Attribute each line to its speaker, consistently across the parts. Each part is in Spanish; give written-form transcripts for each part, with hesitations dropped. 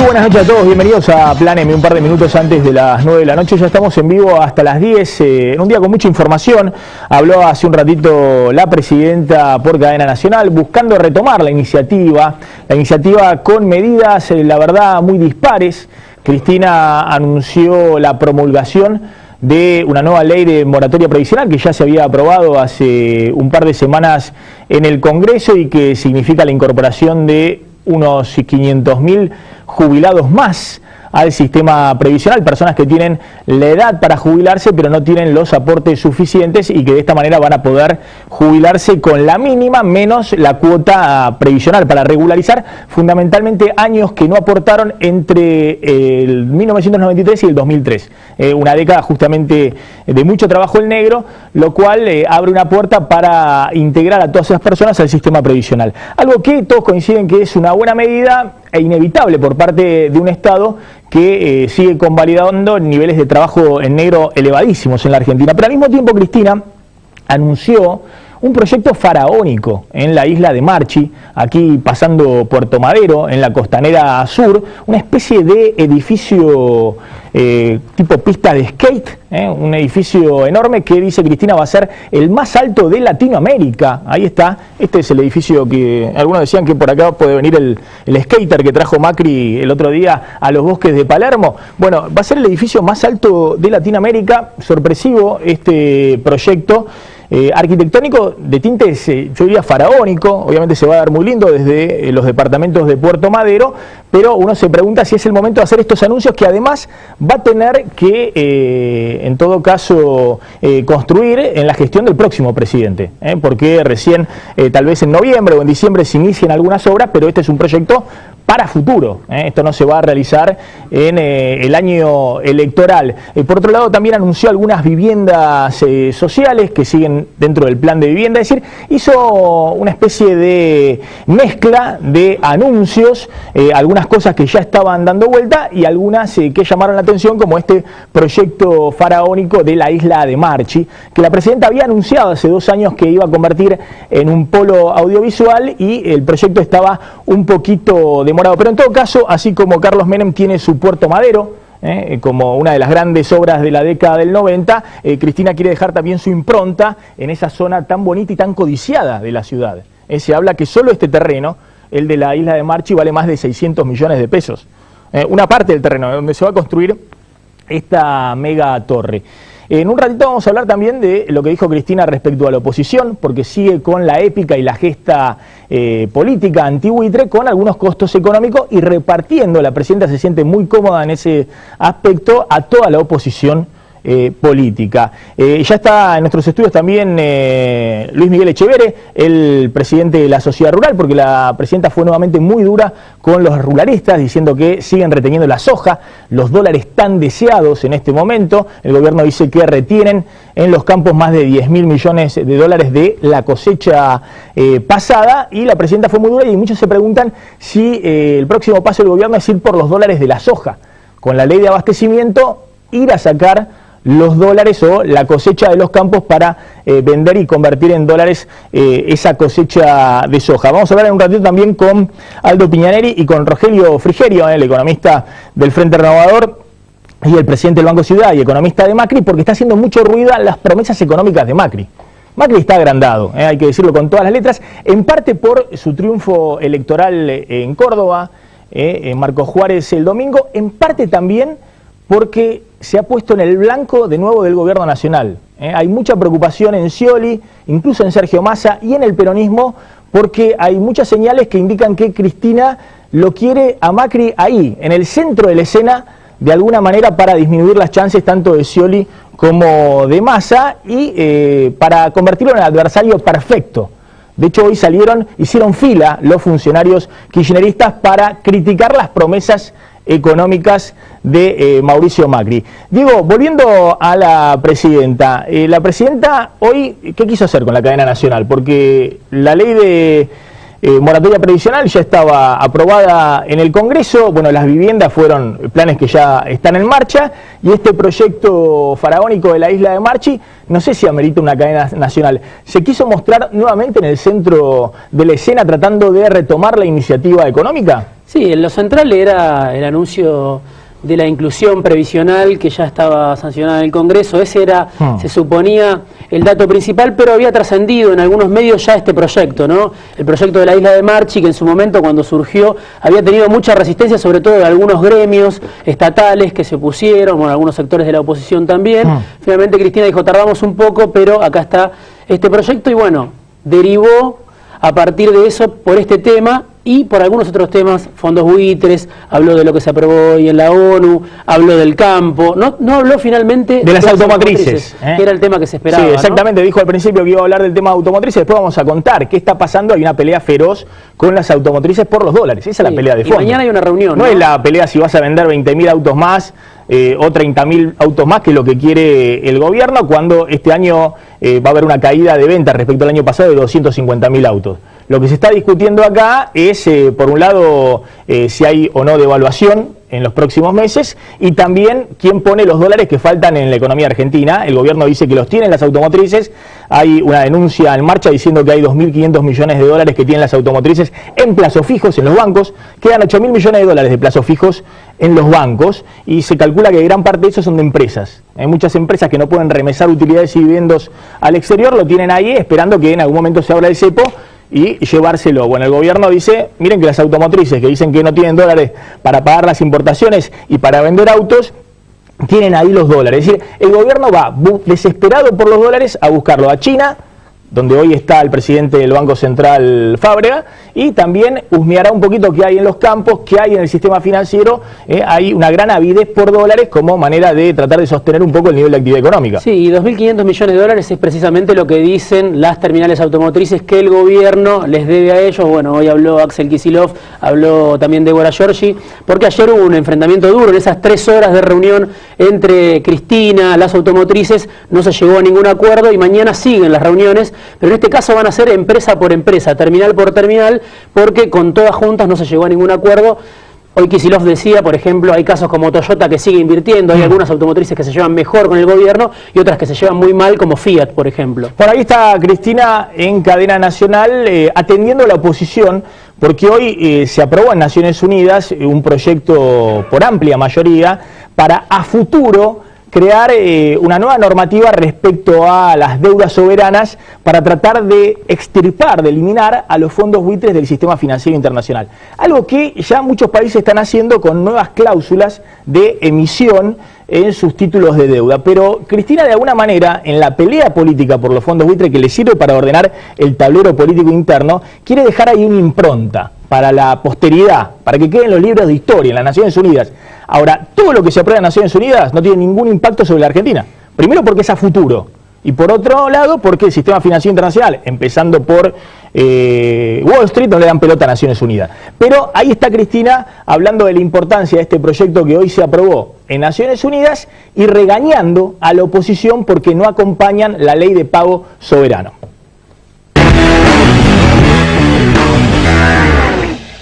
Speaker 1: buenas noches a todos, bienvenidos a Plan M, un par de minutos antes de las 9 de la noche, ya estamos en vivo hasta las 10, en un día con mucha información. Habló hace un ratito la presidenta por cadena nacional, buscando retomar la iniciativa con medidas, la verdad, muy dispares. Cristina anunció la promulgación de una nueva ley de moratoria previsional que ya se había aprobado hace un par de semanas en el Congreso y que significa la incorporación de unos 500.000 jubilados más al sistema previsional, personas que tienen la edad para jubilarse pero no tienen los aportes suficientes y que de esta manera van a poder jubilarse con la mínima menos la cuota previsional para regularizar fundamentalmente años que no aportaron entre el 1993 y el 2003, una década justamente de mucho trabajo en negro, lo cual abre una puerta para integrar a todas esas personas al sistema previsional, algo que todos coinciden que es una buena medida e inevitable por parte de un Estado que sigue convalidando niveles de trabajo en negro elevadísimos en la Argentina. Pero al mismo tiempo Cristina anunció un proyecto faraónico en la isla de Marchi, aquí pasando Puerto Madero, en la costanera sur, una especie de edificio tipo pista de skate, un edificio enorme que dice Cristina va a ser el más alto de Latinoamérica. Ahí está, este es el edificio que algunos decían que por acá puede venir el skater que trajo Macri el otro día a los bosques de Palermo. Bueno, va a ser el edificio más alto de Latinoamérica, sorpresivo este proyecto. Arquitectónico de tintes, yo diría faraónico, obviamente se va a dar muy lindo desde los departamentos de Puerto Madero, pero uno se pregunta si es el momento de hacer estos anuncios que además va a tener que, en todo caso, construir en la gestión del próximo presidente, porque recién, tal vez en noviembre o en diciembre se inician algunas obras, pero este es un proyecto para futuro, esto no se va a realizar en el año electoral. Por otro lado, también anunció algunas viviendas sociales que siguen dentro del plan de vivienda, es decir, hizo una especie de mezcla de anuncios, algunas cosas que ya estaban dando vuelta y algunas que llamaron la atención, como este proyecto faraónico de la isla de Marchi, que la presidenta había anunciado hace 2 años que iba a convertir en un polo audiovisual y el proyecto estaba un poquito demorado. Pero en todo caso, así como Carlos Menem tiene su Puerto Madero, como una de las grandes obras de la década del 90, Cristina quiere dejar también su impronta en esa zona tan bonita y tan codiciada de la ciudad. Se habla que solo este terreno, el de la isla de Marchi, vale más de 600 millones de pesos. Una parte del terreno donde se va a construir esta mega torre. En un ratito vamos a hablar también de lo que dijo Cristina respecto a la oposición, porque sigue con la épica y la gesta política antibuitre con algunos costos económicos y repartiendo, la presidenta se siente muy cómoda en ese aspecto, a toda la oposición política. Ya está en nuestros estudios también Luis Miguel Echeverre, el presidente de la Sociedad Rural, porque la presidenta fue nuevamente muy dura con los ruralistas, diciendo que siguen reteniendo la soja, los dólares tan deseados en este momento. El gobierno dice que retienen en los campos más de 10.000 millones de dólares de la cosecha pasada, y la presidenta fue muy dura y muchos se preguntan si el próximo paso del gobierno es ir por los dólares de la soja. Con la ley de abastecimiento, ir a sacar los dólares o la cosecha de los campos para vender y convertir en dólares esa cosecha de soja. Vamos a hablar en un ratito también con Aldo Piñaneri y con Rogelio Frigerio, el economista del Frente Renovador y el presidente del Banco Ciudad y economista de Macri, porque está haciendo mucho ruido las promesas económicas de Macri. Macri está agrandado, hay que decirlo con todas las letras, en parte por su triunfo electoral en Córdoba, en Marcos Juárez el domingo, en parte también porque se ha puesto en el blanco de nuevo del gobierno nacional. Hay mucha preocupación en Scioli, incluso en Sergio Massa y en el peronismo, porque hay muchas señales que indican que Cristina lo quiere a Macri ahí, en el centro de la escena, de alguna manera para disminuir las chances tanto de Scioli como de Massa y para convertirlo en el adversario perfecto. De hecho, hoy hicieron fila los funcionarios kirchneristas para criticar las promesas económicas de Mauricio Macri. Diego, volviendo a la presidenta hoy, ¿qué quiso hacer con la cadena nacional? Porque la ley de moratoria previsional ya estaba aprobada en el Congreso, bueno, las viviendas fueron planes que ya están en marcha, y este proyecto faraónico de la isla de Marchi, no sé si amerita una cadena nacional. Se quiso mostrar nuevamente en el centro de la escena tratando de retomar la iniciativa económica.
Speaker 2: Sí, en lo central era el anuncio de la inclusión previsional que ya estaba sancionada en el Congreso. Ese era, se suponía, el dato principal, pero había trascendido en algunos medios ya este proyecto, ¿no? El proyecto de la isla de Marchi, que en su momento, cuando surgió, había tenido mucha resistencia, sobre todo de algunos gremios estatales que se opusieron, bueno, algunos sectores de la oposición también. Finalmente Cristina dijo, tardamos un poco, pero acá está este proyecto, y bueno, derivó a partir de eso por este tema y por algunos otros temas, fondos buitres, habló de lo que se aprobó hoy en la ONU, habló del campo, no habló finalmente
Speaker 1: de las automotrices,
Speaker 2: que era el tema que se esperaba.
Speaker 1: Sí, exactamente,
Speaker 2: ¿no?
Speaker 1: Dijo al principio que iba a hablar del tema de automotrices, después vamos a contar qué está pasando. Hay una pelea feroz con las automotrices por los dólares, esa es la pelea de fondo.
Speaker 2: Y mañana hay una reunión,
Speaker 1: No es la pelea si vas a vender 20.000 autos más o 30.000 autos más, que es lo que quiere el gobierno, cuando este año va a haber una caída de ventas respecto al año pasado de 250.000 autos. Lo que se está discutiendo acá es, por un lado, si hay o no devaluación en los próximos meses, y también quién pone los dólares que faltan en la economía argentina. El gobierno dice que los tienen las automotrices. Hay una denuncia en marcha diciendo que hay 2.500 millones de dólares que tienen las automotrices en plazos fijos en los bancos. Quedan 8.000 millones de dólares de plazos fijos en los bancos, y se calcula que gran parte de eso son de empresas. Hay muchas empresas que no pueden remesar utilidades y dividendos al exterior, lo tienen ahí esperando que en algún momento se abra el cepo y llevárselo. Bueno, el gobierno dice, miren que las automotrices que dicen que no tienen dólares para pagar las importaciones y para vender autos, tienen ahí los dólares. Es decir, el gobierno va desesperado por los dólares a buscarlo a China, donde hoy está el presidente del Banco Central, Fábrega, y también husmeará un poquito qué hay en los campos, qué hay en el sistema financiero. Hay una gran avidez por dólares como manera de tratar de sostener un poco el nivel de actividad económica. Sí, y 2.500 millones de dólares es precisamente lo que dicen las terminales automotrices que el gobierno les debe a ellos. Bueno, hoy habló Axel Kicillof, habló también Débora Giorgi, porque ayer hubo un enfrentamiento duro en esas 3 horas de reunión entre Cristina, las automotrices, no se llegó a ningún acuerdo, y mañana siguen las reuniones. Pero en este caso van a ser empresa por empresa, terminal por terminal, porque con todas juntas no se llegó a ningún acuerdo. Hoy Kicillof decía, por ejemplo, hay casos como Toyota que sigue invirtiendo, hay algunas automotrices que se llevan mejor con el gobierno y otras que se llevan muy mal, como Fiat, por ejemplo. Por ahí está Cristina en cadena nacional atendiendo a la oposición, porque hoy se aprobó en Naciones Unidas un proyecto por amplia mayoría para a futuro crear una nueva normativa respecto a las deudas soberanas para tratar de extirpar, de eliminar a los fondos buitres del sistema financiero internacional. Algo que ya muchos países están haciendo con nuevas cláusulas de emisión en sus títulos de deuda. Pero Cristina, de alguna manera, en la pelea política por los fondos buitres que le sirve para ordenar el tablero político interno, quiere dejar ahí una impronta para la posteridad, para que queden los libros de historia en las Naciones Unidas. Ahora, todo lo que se aprueba en Naciones Unidas no tiene ningún impacto sobre la Argentina. Primero porque es a futuro, y por otro lado porque el sistema financiero internacional, empezando por Wall Street, no le dan pelota a Naciones Unidas. Pero ahí está Cristina hablando de la importancia de este proyecto que hoy se aprobó en Naciones Unidas y regañando a la oposición porque no acompañan la ley de pago soberano.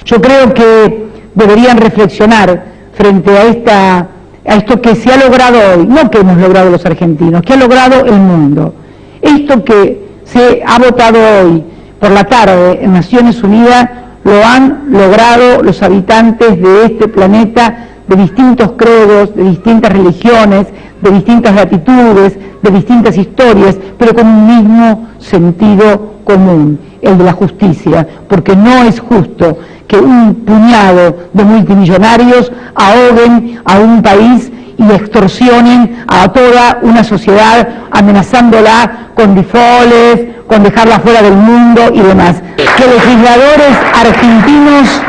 Speaker 3: Yo creo que deberían reflexionar frente a esto que se ha logrado hoy, no que hemos logrado los argentinos, que ha logrado el mundo. Esto que se ha votado hoy por la tarde en Naciones Unidas lo han logrado los habitantes de este planeta, de distintos credos, de distintas religiones, de distintas latitudes, de distintas historias, pero con un mismo sentido común, el de la justicia, porque no es justo que un puñado de multimillonarios ahoguen a un país y extorsionen a toda una sociedad, amenazándola con defaults, con dejarla fuera del mundo y demás. Que legisladores argentinos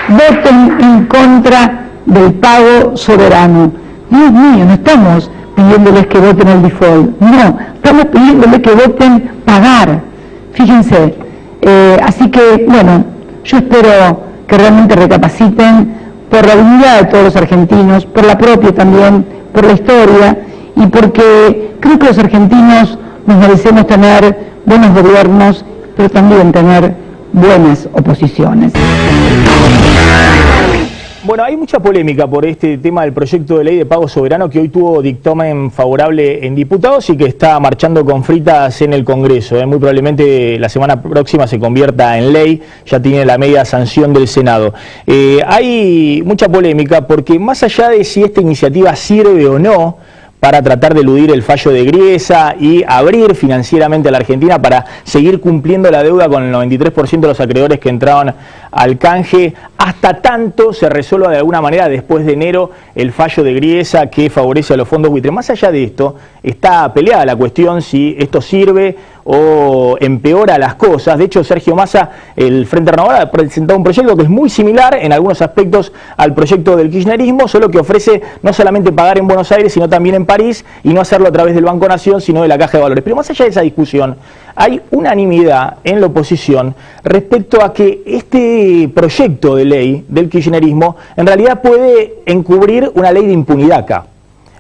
Speaker 3: voten en contra del pago soberano. Dios mío, no estamos pidiéndoles que voten el default, no, estamos pidiéndoles que voten pagar. Fíjense, así que, bueno, yo espero que realmente recapaciten por la dignidad de todos los argentinos, por la propia también, por la historia, y porque creo que los argentinos nos merecemos tener buenos gobiernos, pero también tener buenas oposiciones.
Speaker 1: Bueno, hay mucha polémica por este tema del proyecto de ley de pago soberano que hoy tuvo dictamen favorable en diputados y que está marchando con fritas en el Congreso. Muy probablemente la semana próxima se convierta en ley, ya tiene la media sanción del Senado. Hay mucha polémica porque más allá de si esta iniciativa sirve o no para tratar de eludir el fallo de Griesa y abrir financieramente a la Argentina para seguir cumpliendo la deuda con el 93% de los acreedores que entraban al canje, hasta tanto se resuelva de alguna manera después de enero el fallo de Griesa que favorece a los fondos buitres. Más allá de esto, está peleada la cuestión si esto sirve o empeora las cosas. De hecho, Sergio Massa, el Frente Renovador, ha presentado un proyecto que es muy similar en algunos aspectos al proyecto del kirchnerismo, solo que ofrece no solamente pagar en Buenos Aires, sino también en París, y no hacerlo a través del Banco Nación, sino de la Caja de Valores. Pero más allá de esa discusión, hay unanimidad en la oposición respecto a que este proyecto de ley del kirchnerismo en realidad puede encubrir una ley de impunidad acá,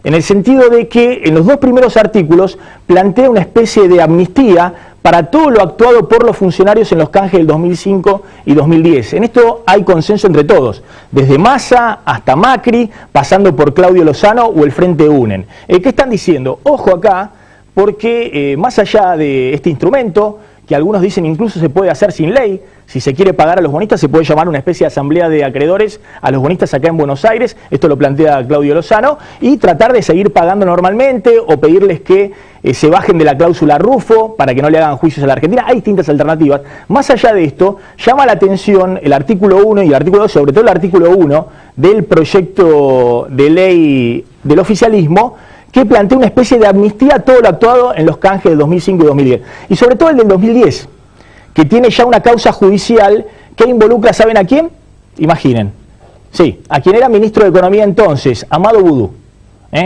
Speaker 1: en el sentido de que en los dos primeros artículos plantea una especie de amnistía para todo lo actuado por los funcionarios en los canjes del 2005 y 2010. En esto hay consenso entre todos, desde Massa hasta Macri, pasando por Claudio Lozano o el Frente UNEN. ¿Qué están diciendo? Ojo acá, porque más allá de este instrumento, que algunos dicen incluso se puede hacer sin ley, si se quiere pagar a los bonistas se puede llamar una especie de asamblea de acreedores a los bonistas acá en Buenos Aires, esto lo plantea Claudio Lozano, y tratar de seguir pagando normalmente o pedirles que se bajen de la cláusula Rufo para que no le hagan juicios a la Argentina. Hay distintas alternativas. Más allá de esto, llama la atención el artículo 1 y el artículo 2, sobre todo el artículo 1 del proyecto de ley del oficialismo, que plantea una especie de amnistía a todo lo actuado en los canjes del 2005 y 2010. Y sobre todo el del 2010, que tiene ya una causa judicial que involucra, ¿saben a quién? Imaginen. Sí, a quien era ministro de Economía entonces, Amado Boudou,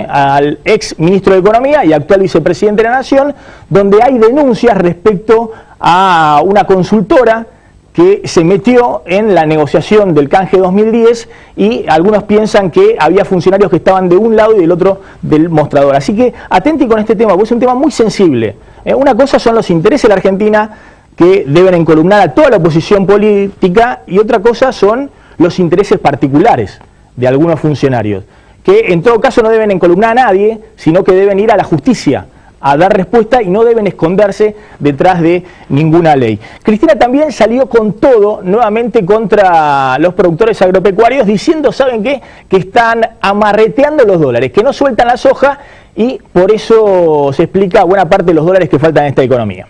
Speaker 1: al ex ministro de Economía y actual vicepresidente de la Nación, donde hay denuncias respecto a una consultora que se metió en la negociación del canje 2010 y algunos piensan que había funcionarios que estaban de un lado y del otro del mostrador. Así que atenten con este tema, porque es un tema muy sensible. Una cosa son los intereses de la Argentina que deben encolumnar a toda la oposición política y otra cosa son los intereses particulares de algunos funcionarios, que en todo caso no deben encolumnar a nadie, sino que deben ir a la justicia a dar respuesta y no deben esconderse detrás de ninguna ley. Cristina también salió con todo nuevamente contra los productores agropecuarios diciendo, ¿saben qué? Que están amarreteando los dólares, que no sueltan la soja y por eso se explica buena parte de los dólares que faltan en esta economía.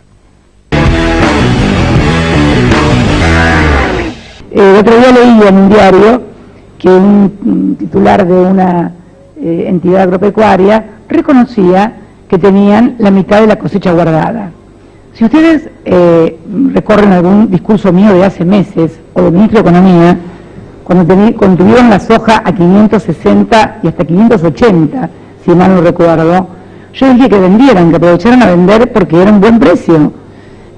Speaker 3: El otro día leí en un diario que un titular de una entidad agropecuaria reconocía que tenían la mitad de la cosecha guardada. Si ustedes recorren algún discurso mío de hace meses, o del ministro de Economía, cuando tuvieron la soja a 560 y hasta 580, si mal no recuerdo, yo dije que vendieran, que aprovecharan a vender porque era un buen precio.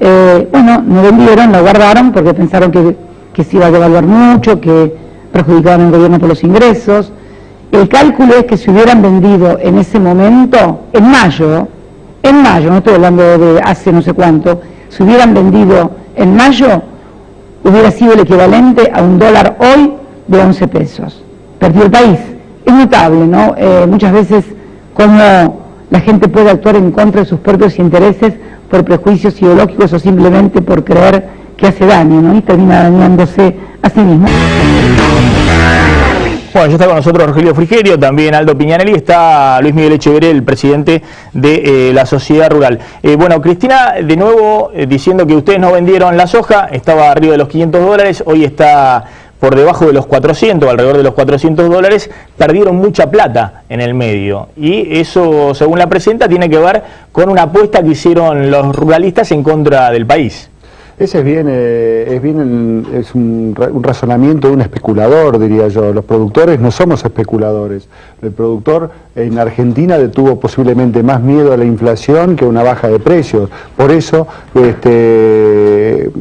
Speaker 3: Bueno, no vendieron, la guardaron porque pensaron que se iba a devaluar mucho, que perjudicaban al gobierno por los ingresos. El cálculo es que si hubieran vendido en ese momento, en mayo, no estoy hablando de hace no sé cuánto, si hubieran vendido en mayo, hubiera sido el equivalente a un dólar hoy de 11 pesos. Perdió el país. Es notable, ¿no? Muchas veces cómo la gente puede actuar en contra de sus propios intereses por prejuicios ideológicos o simplemente por creer que hace daño, ¿no? Y termina dañándose a sí mismo.
Speaker 1: Bueno, ya está con nosotros Rogelio Frigerio, también Aldo Piñanelli, está Luis Miguel Echeverría, el presidente de la Sociedad Rural. Bueno, Cristina, de nuevo diciendo que ustedes no vendieron la soja, estaba arriba de los $500, hoy está por debajo de los 400, alrededor de los $400, perdieron mucha plata en el medio. Y eso, según la presidenta, tiene que ver con una apuesta que hicieron los ruralistas en contra del país.
Speaker 4: Ese es un razonamiento de un especulador, diría yo. Los productores no somos especuladores. El productor en Argentina tuvo posiblemente más miedo a la inflación que a una baja de precios. Por eso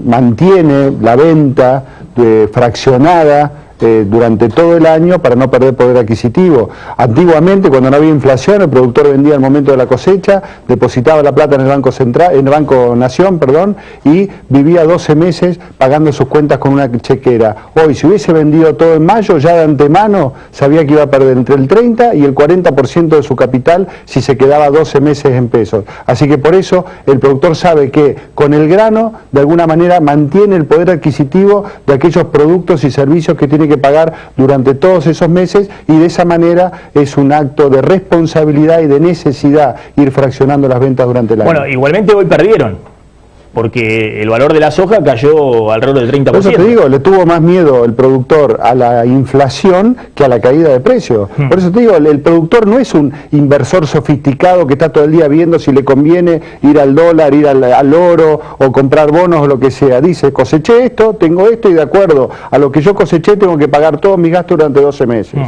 Speaker 4: mantiene la venta fraccionada durante todo el año para no perder poder adquisitivo. Antiguamente, cuando no había inflación, el productor vendía al momento de la cosecha, depositaba la plata en el Banco Central, en el Banco Nación, perdón, y vivía 12 meses pagando sus cuentas con una chequera. Hoy, si hubiese vendido todo en mayo, ya de antemano sabía que iba a perder entre el 30 y el 40% de su capital si se quedaba 12 meses en pesos. Así que por eso el productor sabe que con el grano, de alguna manera, mantiene el poder adquisitivo de aquellos productos y servicios que tiene que pagar durante todos esos meses, y de esa manera es un acto de responsabilidad y de necesidad ir fraccionando las ventas durante el año.
Speaker 1: Bueno, igualmente hoy perdieron, porque el valor de la soja cayó alrededor del 30%.
Speaker 4: Por eso te digo, le tuvo más miedo el productor a la inflación que a la caída de precios. Por eso te digo, el productor no es un inversor sofisticado que está todo el día viendo si le conviene ir al dólar, ir al oro o comprar bonos o lo que sea. Dice, coseché esto, tengo esto y de acuerdo a lo que yo coseché tengo que pagar todos mis gastos durante 12 meses.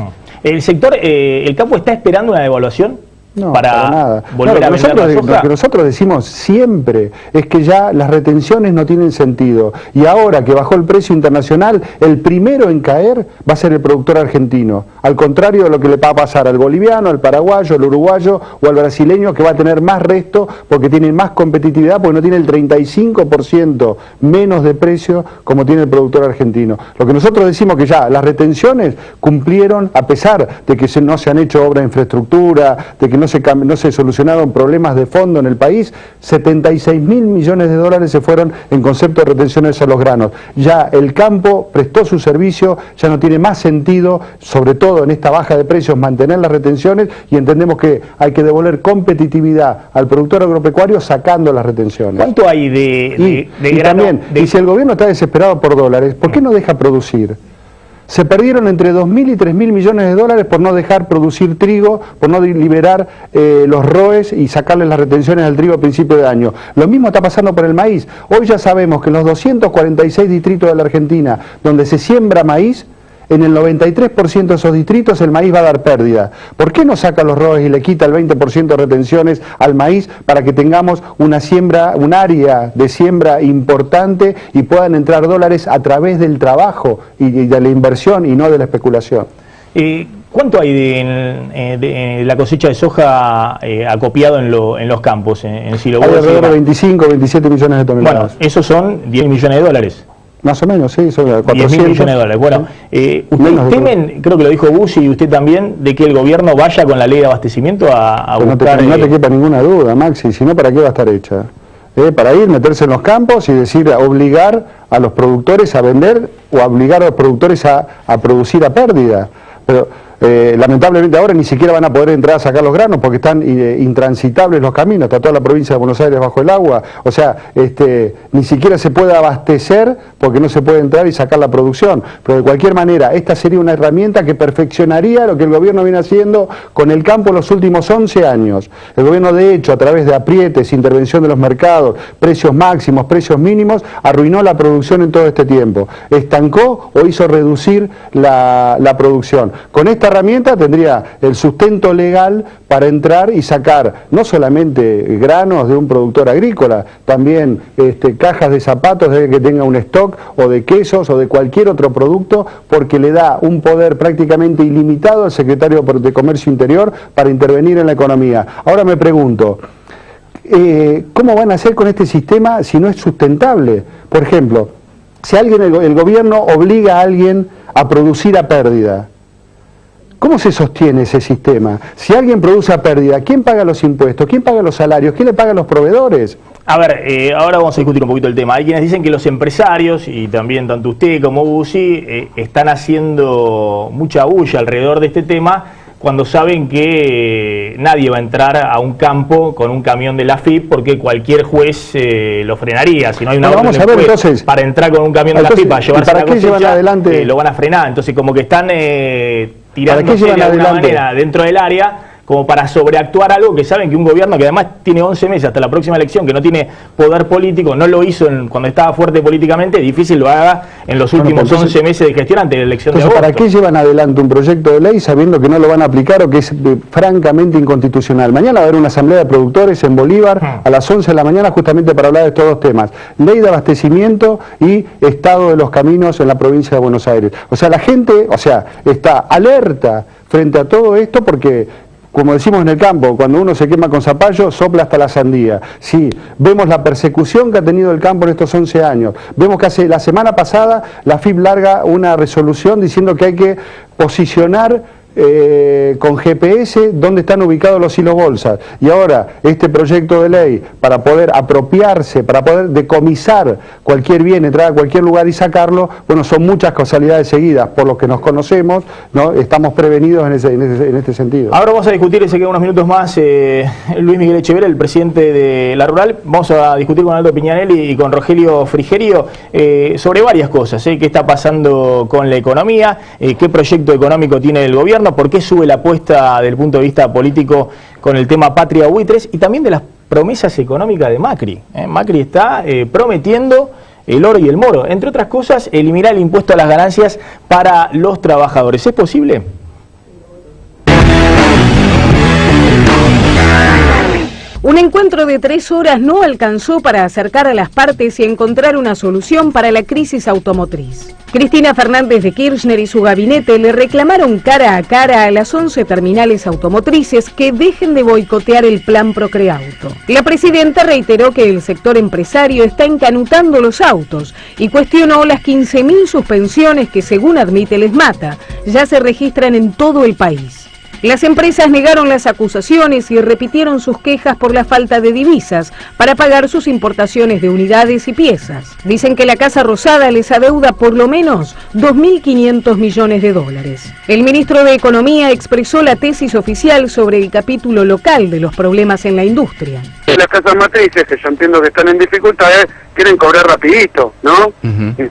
Speaker 1: ¿El sector, el campo está esperando una devaluación?
Speaker 4: No,
Speaker 1: para
Speaker 4: nada.
Speaker 1: volver a vender la soja.
Speaker 4: Lo que nosotros decimos siempre es que ya las retenciones no tienen sentido, y ahora que bajó el precio internacional, el primero en caer va a ser el productor argentino, al contrario de lo que le va a pasar al boliviano, al paraguayo, al uruguayo o al brasileño, que va a tener más resto porque tienen más competitividad, porque no tiene el 35% menos de precio como tiene el productor argentino. Lo que nosotros decimos que ya las retenciones cumplieron, a pesar de que no se han hecho obras de infraestructura, de que no se solucionaron problemas de fondo en el país. 76.000 millones de dólares se fueron en concepto de retenciones a los granos. Ya el campo prestó su servicio, ya no tiene más sentido, sobre todo en esta baja de precios, mantener las retenciones, y entendemos que hay que devolver competitividad al productor agropecuario sacando las retenciones.
Speaker 1: ¿Cuánto hay de grano?
Speaker 4: También, y si el gobierno está desesperado por dólares, ¿por qué no deja producir? Se perdieron entre 2.000 y 3.000 millones de dólares por no dejar producir trigo, por no liberar los ROEs y sacarle las retenciones al trigo a principio de año. Lo mismo está pasando por el maíz. Hoy ya sabemos que en los 246 distritos de la Argentina donde se siembra maíz, en el 93% de esos distritos el maíz va a dar pérdida. ¿Por qué no saca los ROEs y le quita el 20% de retenciones al maíz para que tengamos una siembra, un área de siembra importante y puedan entrar dólares a través del trabajo y de la inversión y no de la especulación?
Speaker 1: ¿Cuánto hay de la cosecha de soja acopiado en los campos? En Silo
Speaker 4: Hay alrededor de 25 o 27 millones de toneladas.
Speaker 1: Bueno, esos son 10 millones de dólares.
Speaker 4: Más o menos, sí, son 400
Speaker 1: 10.000 millones de dólares. Bueno, ¿ustedes temen, creo que lo dijo Bussi y usted también, de que el gobierno vaya con la ley de abastecimiento a buscar...
Speaker 4: No te quepa ninguna duda, Maxi, si no, ¿para qué va a estar hecha? Para ir, meterse en los campos y decir, obligar a los productores a vender o obligar a los productores a producir a pérdida. Pero lamentablemente ahora ni siquiera van a poder entrar a sacar los granos porque están intransitables los caminos, está toda la provincia de Buenos Aires bajo el agua, o sea, ni siquiera se puede abastecer porque no se puede entrar y sacar la producción. Pero de cualquier manera, esta sería una herramienta que perfeccionaría lo que el gobierno viene haciendo con el campo en los últimos 11 años. El gobierno, de hecho, a través de aprietes, intervención de los mercados, precios máximos, precios mínimos, arruinó la producción en todo este tiempo. Estancó o hizo reducir la producción. Con esta herramienta tendría el sustento legal para entrar y sacar no solamente granos de un productor agrícola, también cajas de zapatos de que tenga un stock, o de quesos o de cualquier otro producto, porque le da un poder prácticamente ilimitado al secretario de Comercio Interior para intervenir en la economía. Ahora me pregunto, ¿cómo van a hacer con este sistema si no es sustentable? Por ejemplo, si el gobierno obliga a alguien a producir a pérdida, ¿cómo se sostiene ese sistema? Si alguien produce a pérdida, ¿quién paga los impuestos? ¿Quién paga los salarios? ¿Quién le paga a los proveedores?
Speaker 1: A ver, ahora vamos a discutir un poquito el tema. Hay quienes dicen que los empresarios, y también tanto usted como Bussi, están haciendo mucha bulla alrededor de este tema cuando saben que nadie va a entrar a un campo con un camión de la AFIP porque cualquier juez lo frenaría. Si no hay una orden
Speaker 4: vamos a ver, entonces,
Speaker 1: para entrar con un camión de la AFIP a llevarse la cosecha, lo van a frenar. Entonces como que están tirándose de alguna manera dentro del área como para sobreactuar algo que saben que un gobierno que además tiene 11 meses hasta la próxima elección, que no tiene poder político, no lo hizo cuando estaba fuerte políticamente, difícil lo haga en los últimos 11 meses de gestión ante la elección de agosto.
Speaker 4: ¿Para qué llevan adelante un proyecto de ley sabiendo que no lo van a aplicar o que es francamente inconstitucional? Mañana va a haber una asamblea de productores en Bolívar a las 11 de la mañana justamente para hablar de estos dos temas: ley de abastecimiento y estado de los caminos en la provincia de Buenos Aires. O sea, la gente, está alerta frente a todo esto porque, como decimos en el campo, cuando uno se quema con zapallo, sopla hasta la sandía. Sí, vemos la persecución que ha tenido el campo en estos 11 años. Vemos que la semana pasada la AFIP larga una resolución diciendo que hay que posicionar con GPS dónde están ubicados los hilos bolsas. Y ahora este proyecto de ley para poder apropiarse, para poder decomisar cualquier bien, entrar a cualquier lugar y sacarlo, bueno, son muchas causalidades seguidas. Por lo que nos conocemos, ¿no? Estamos prevenidos en este sentido.
Speaker 1: Ahora vamos a discutir, y se quedan unos minutos más, Luis Miguel Echeverría, el presidente de La Rural. Vamos a discutir con Aldo Piñanelli y con Rogelio Frigerio sobre varias cosas, qué está pasando con la economía, qué proyecto económico tiene el gobierno, por qué sube la apuesta desde el punto de vista político con el tema Patria Buitres, y también de las promesas económicas de Macri. Macri está prometiendo el oro y el moro, entre otras cosas, eliminar el impuesto a las ganancias para los trabajadores. ¿Es posible?
Speaker 5: Un encuentro de 3 horas no alcanzó para acercar a las partes y encontrar una solución para la crisis automotriz. Cristina Fernández de Kirchner y su gabinete le reclamaron cara a cara a las 11 terminales automotrices que dejen de boicotear el plan Procreauto. La presidenta reiteró que el sector empresario está encanutando los autos y cuestionó las 15.000 suspensiones que, según admite el ESMATA, ya se registran en todo el país. Las empresas negaron las acusaciones y repitieron sus quejas por la falta de divisas para pagar sus importaciones de unidades y piezas. Dicen que la Casa Rosada les adeuda por lo menos 2.500 millones de dólares. El ministro de Economía expresó la tesis oficial sobre el capítulo local de los problemas en la industria.
Speaker 6: Las casas matrices, que yo entiendo que están en dificultades, quieren cobrar rapidito, ¿no?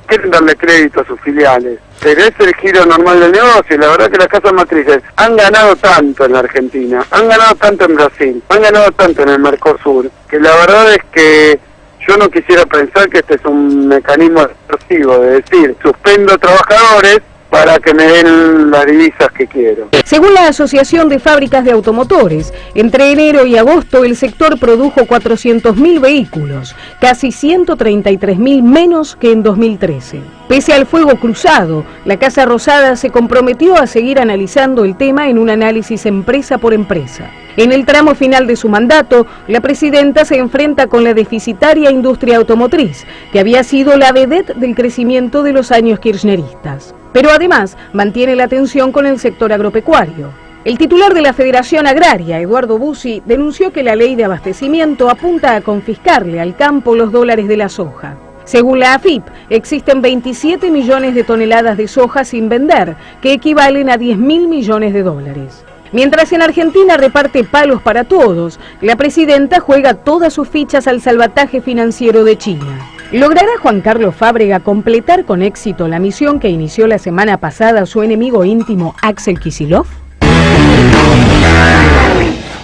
Speaker 6: Quieren darle crédito a sus filiales. Pero es el giro normal del negocio, y la verdad que las casas matrices han ganado tanto en la Argentina, han ganado tanto en Brasil, han ganado tanto en el Mercosur, que la verdad es que yo no quisiera pensar que este es un mecanismo explosivo de decir, suspendo trabajadores para que me den las divisas que quiero.
Speaker 5: Según la Asociación de Fábricas de Automotores, entre enero y agosto el sector produjo 400.000 vehículos, casi 133.000 menos que en 2013. Pese al fuego cruzado, la Casa Rosada se comprometió a seguir analizando el tema en un análisis empresa por empresa. En el tramo final de su mandato, la presidenta se enfrenta con la deficitaria industria automotriz, que había sido la vedette del crecimiento de los años kirchneristas. Pero además mantiene la tensión con el sector agropecuario. El titular de la Federación Agraria, Eduardo Bussi, denunció que la ley de abastecimiento apunta a confiscarle al campo los dólares de la soja. Según la AFIP, existen 27 millones de toneladas de soja sin vender, que equivalen a 10.000 millones de dólares. Mientras en Argentina reparte palos para todos, la presidenta juega todas sus fichas al salvataje financiero de China. ¿Logrará Juan Carlos Fábrega completar con éxito la misión que inició la semana pasada su enemigo íntimo Axel Kicillof?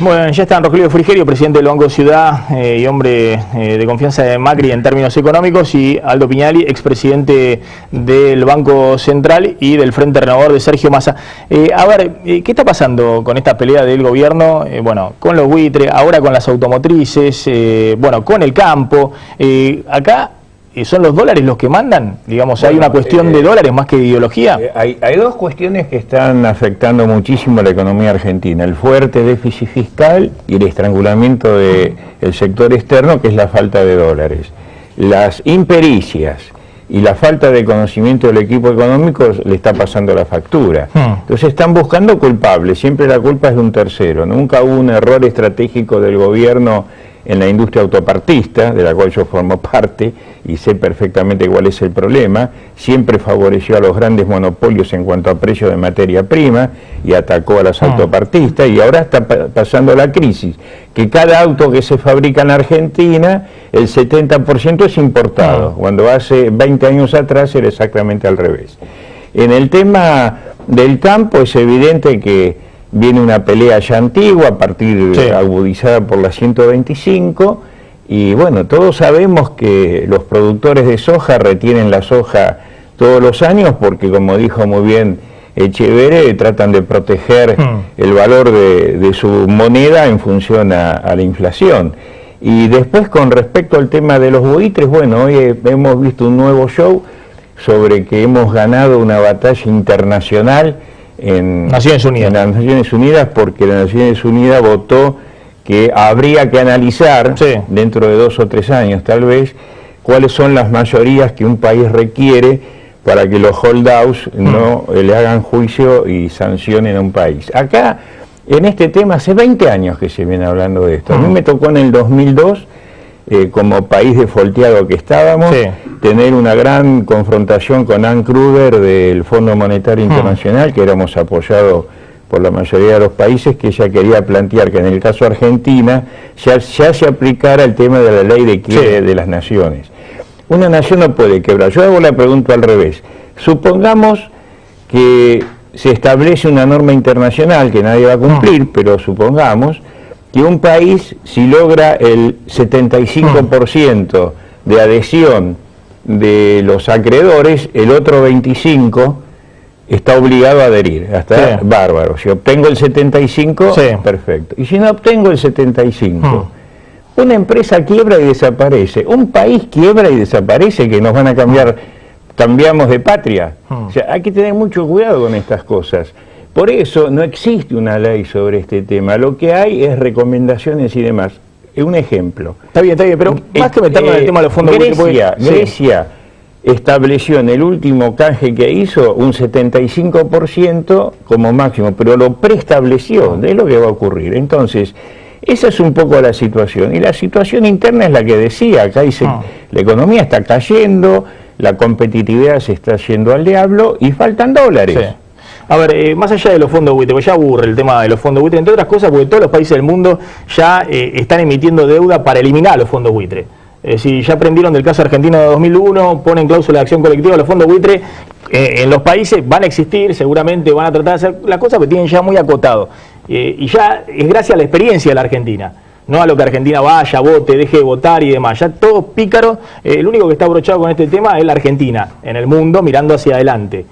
Speaker 1: Bueno, ya está Rogelio Frigerio, presidente del Banco Ciudad y hombre de confianza de Macri en términos económicos, y Aldo Piñanelli, expresidente del Banco Central y del Frente Renovador de Sergio Massa. A ver, ¿qué está pasando con esta pelea del gobierno? Bueno, con los buitres, ahora con las automotrices, bueno, con el campo. Acá ¿son los dólares los que mandan? Digamos, ¿hay una cuestión de dólares más que de ideología?
Speaker 7: Hay dos cuestiones que están afectando muchísimo a la economía argentina: el fuerte déficit fiscal y el estrangulamiento del sector externo, que es la falta de dólares. Las impericias y la falta de conocimiento del equipo económico le está pasando la factura. Entonces están buscando culpables, siempre la culpa es de un tercero. Nunca hubo un error estratégico del gobierno en la industria autopartista, de la cual yo formo parte y sé perfectamente cuál es el problema. Siempre favoreció a los grandes monopolios en cuanto a precio de materia prima y atacó a las autopartistas, y ahora está pasando la crisis, que cada auto que se fabrica en Argentina, el 70% es importado, cuando hace 20 años atrás era exactamente al revés. En el tema del campo es evidente que viene una pelea ya antigua, a partir agudizada por la 125, y bueno, todos sabemos que los productores de soja retienen la soja todos los años porque, como dijo muy bien Echeverre, tratan de proteger el valor de su moneda en función a la inflación. Y después, con respecto al tema de los buitres, bueno, hoy hemos visto un nuevo show sobre que hemos ganado una batalla internacional en
Speaker 1: Naciones Unidas.
Speaker 7: En las Naciones Unidas, porque las Naciones Unidas votó que habría que analizar, dentro de 2 o 3 años tal vez, cuáles son las mayorías que un país requiere para que los holdouts no le hagan juicio y sancionen a un país. Acá, en este tema, hace 20 años que se viene hablando de esto. A mí me tocó en el 2002, como país defolteado que estábamos, tener una gran confrontación con Ann Kruger del Fondo Monetario Internacional, que éramos apoyados por la mayoría de los países, que ella quería plantear que en el caso de Argentina ya se aplicara el tema de la ley de quiebre de las naciones. Una nación no puede quebrar. Yo hago la pregunta al revés. Supongamos que se establece una norma internacional que nadie va a cumplir, pero supongamos que un país, si logra el 75% de adhesión de los acreedores, el otro 25% está obligado a adherir. Hasta bárbaro. Si obtengo el 75%, perfecto. Y si no obtengo el 75%, una empresa quiebra y desaparece. Un país quiebra y desaparece, que nos van a cambiamos de patria. O sea, hay que tener mucho cuidado con estas cosas. Por eso no existe una ley sobre este tema. Lo que hay es recomendaciones y demás. Un ejemplo.
Speaker 1: Está bien, pero más que meternos en el tema de los fondos
Speaker 7: Grecia estableció en el último canje que hizo un 75% como máximo, pero lo preestableció, es lo que va a ocurrir. Entonces, esa es un poco la situación. Y la situación interna es la que decía, acá dice, la economía está cayendo, la competitividad se está yendo al diablo y faltan dólares.
Speaker 1: A ver, más allá de los fondos buitre, porque ya aburre el tema de los fondos buitre, entre otras cosas porque todos los países del mundo ya están emitiendo deuda para eliminar los fondos buitre. Si ya aprendieron del caso argentino de 2001, ponen cláusula de acción colectiva, los fondos buitre en los países van a existir, seguramente van a tratar de hacer las cosas, pero tienen ya muy acotado. Y ya es gracias a la experiencia de la Argentina, no a lo que Argentina vaya, vote, deje de votar y demás. Ya todo pícaro, el único que está abrochado con este tema es la Argentina, en el mundo, mirando hacia adelante.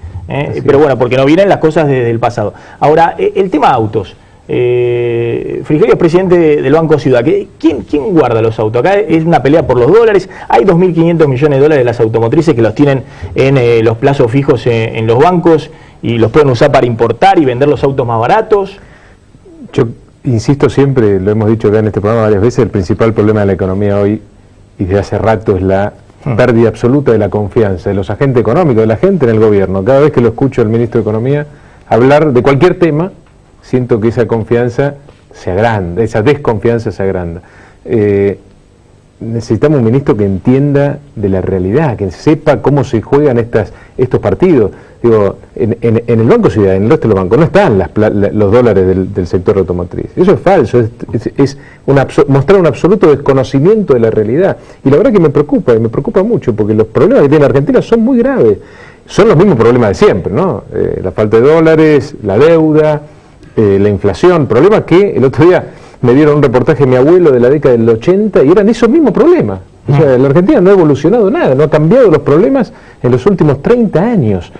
Speaker 1: Pero bueno, porque no vienen las cosas desde el pasado. Ahora, el tema autos. Frigerio es presidente del Banco Ciudad. ¿Quién guarda los autos? Acá es una pelea por los dólares. Hay 2.500 millones de dólares de las automotrices que los tienen en los plazos fijos en los bancos y los pueden usar para importar y vender los autos más baratos.
Speaker 8: Yo insisto siempre, lo hemos dicho acá en este programa varias veces, el principal problema de la economía hoy y desde hace rato es la pérdida absoluta de la confianza de los agentes económicos, de la gente en el gobierno. Cada vez que lo escucho al ministro de Economía hablar de cualquier tema, siento que esa confianza se agranda, esa desconfianza se agranda. Necesitamos un ministro que entienda de la realidad, que sepa cómo se juegan estos partidos. Digo, en el Banco Ciudad, en el resto de los bancos, no están los dólares del sector automotriz. Eso es falso, es mostrar un absoluto desconocimiento de la realidad. Y la verdad que me preocupa, y me preocupa mucho, porque los problemas que tiene la Argentina son muy graves. Son los mismos problemas de siempre, ¿no? La falta de dólares, la deuda, la inflación, problemas que el otro día me dieron un reportaje de mi abuelo de la década del 80 y eran esos mismos problemas. O sea, la Argentina no ha evolucionado nada, no ha cambiado los problemas en los últimos 30 años.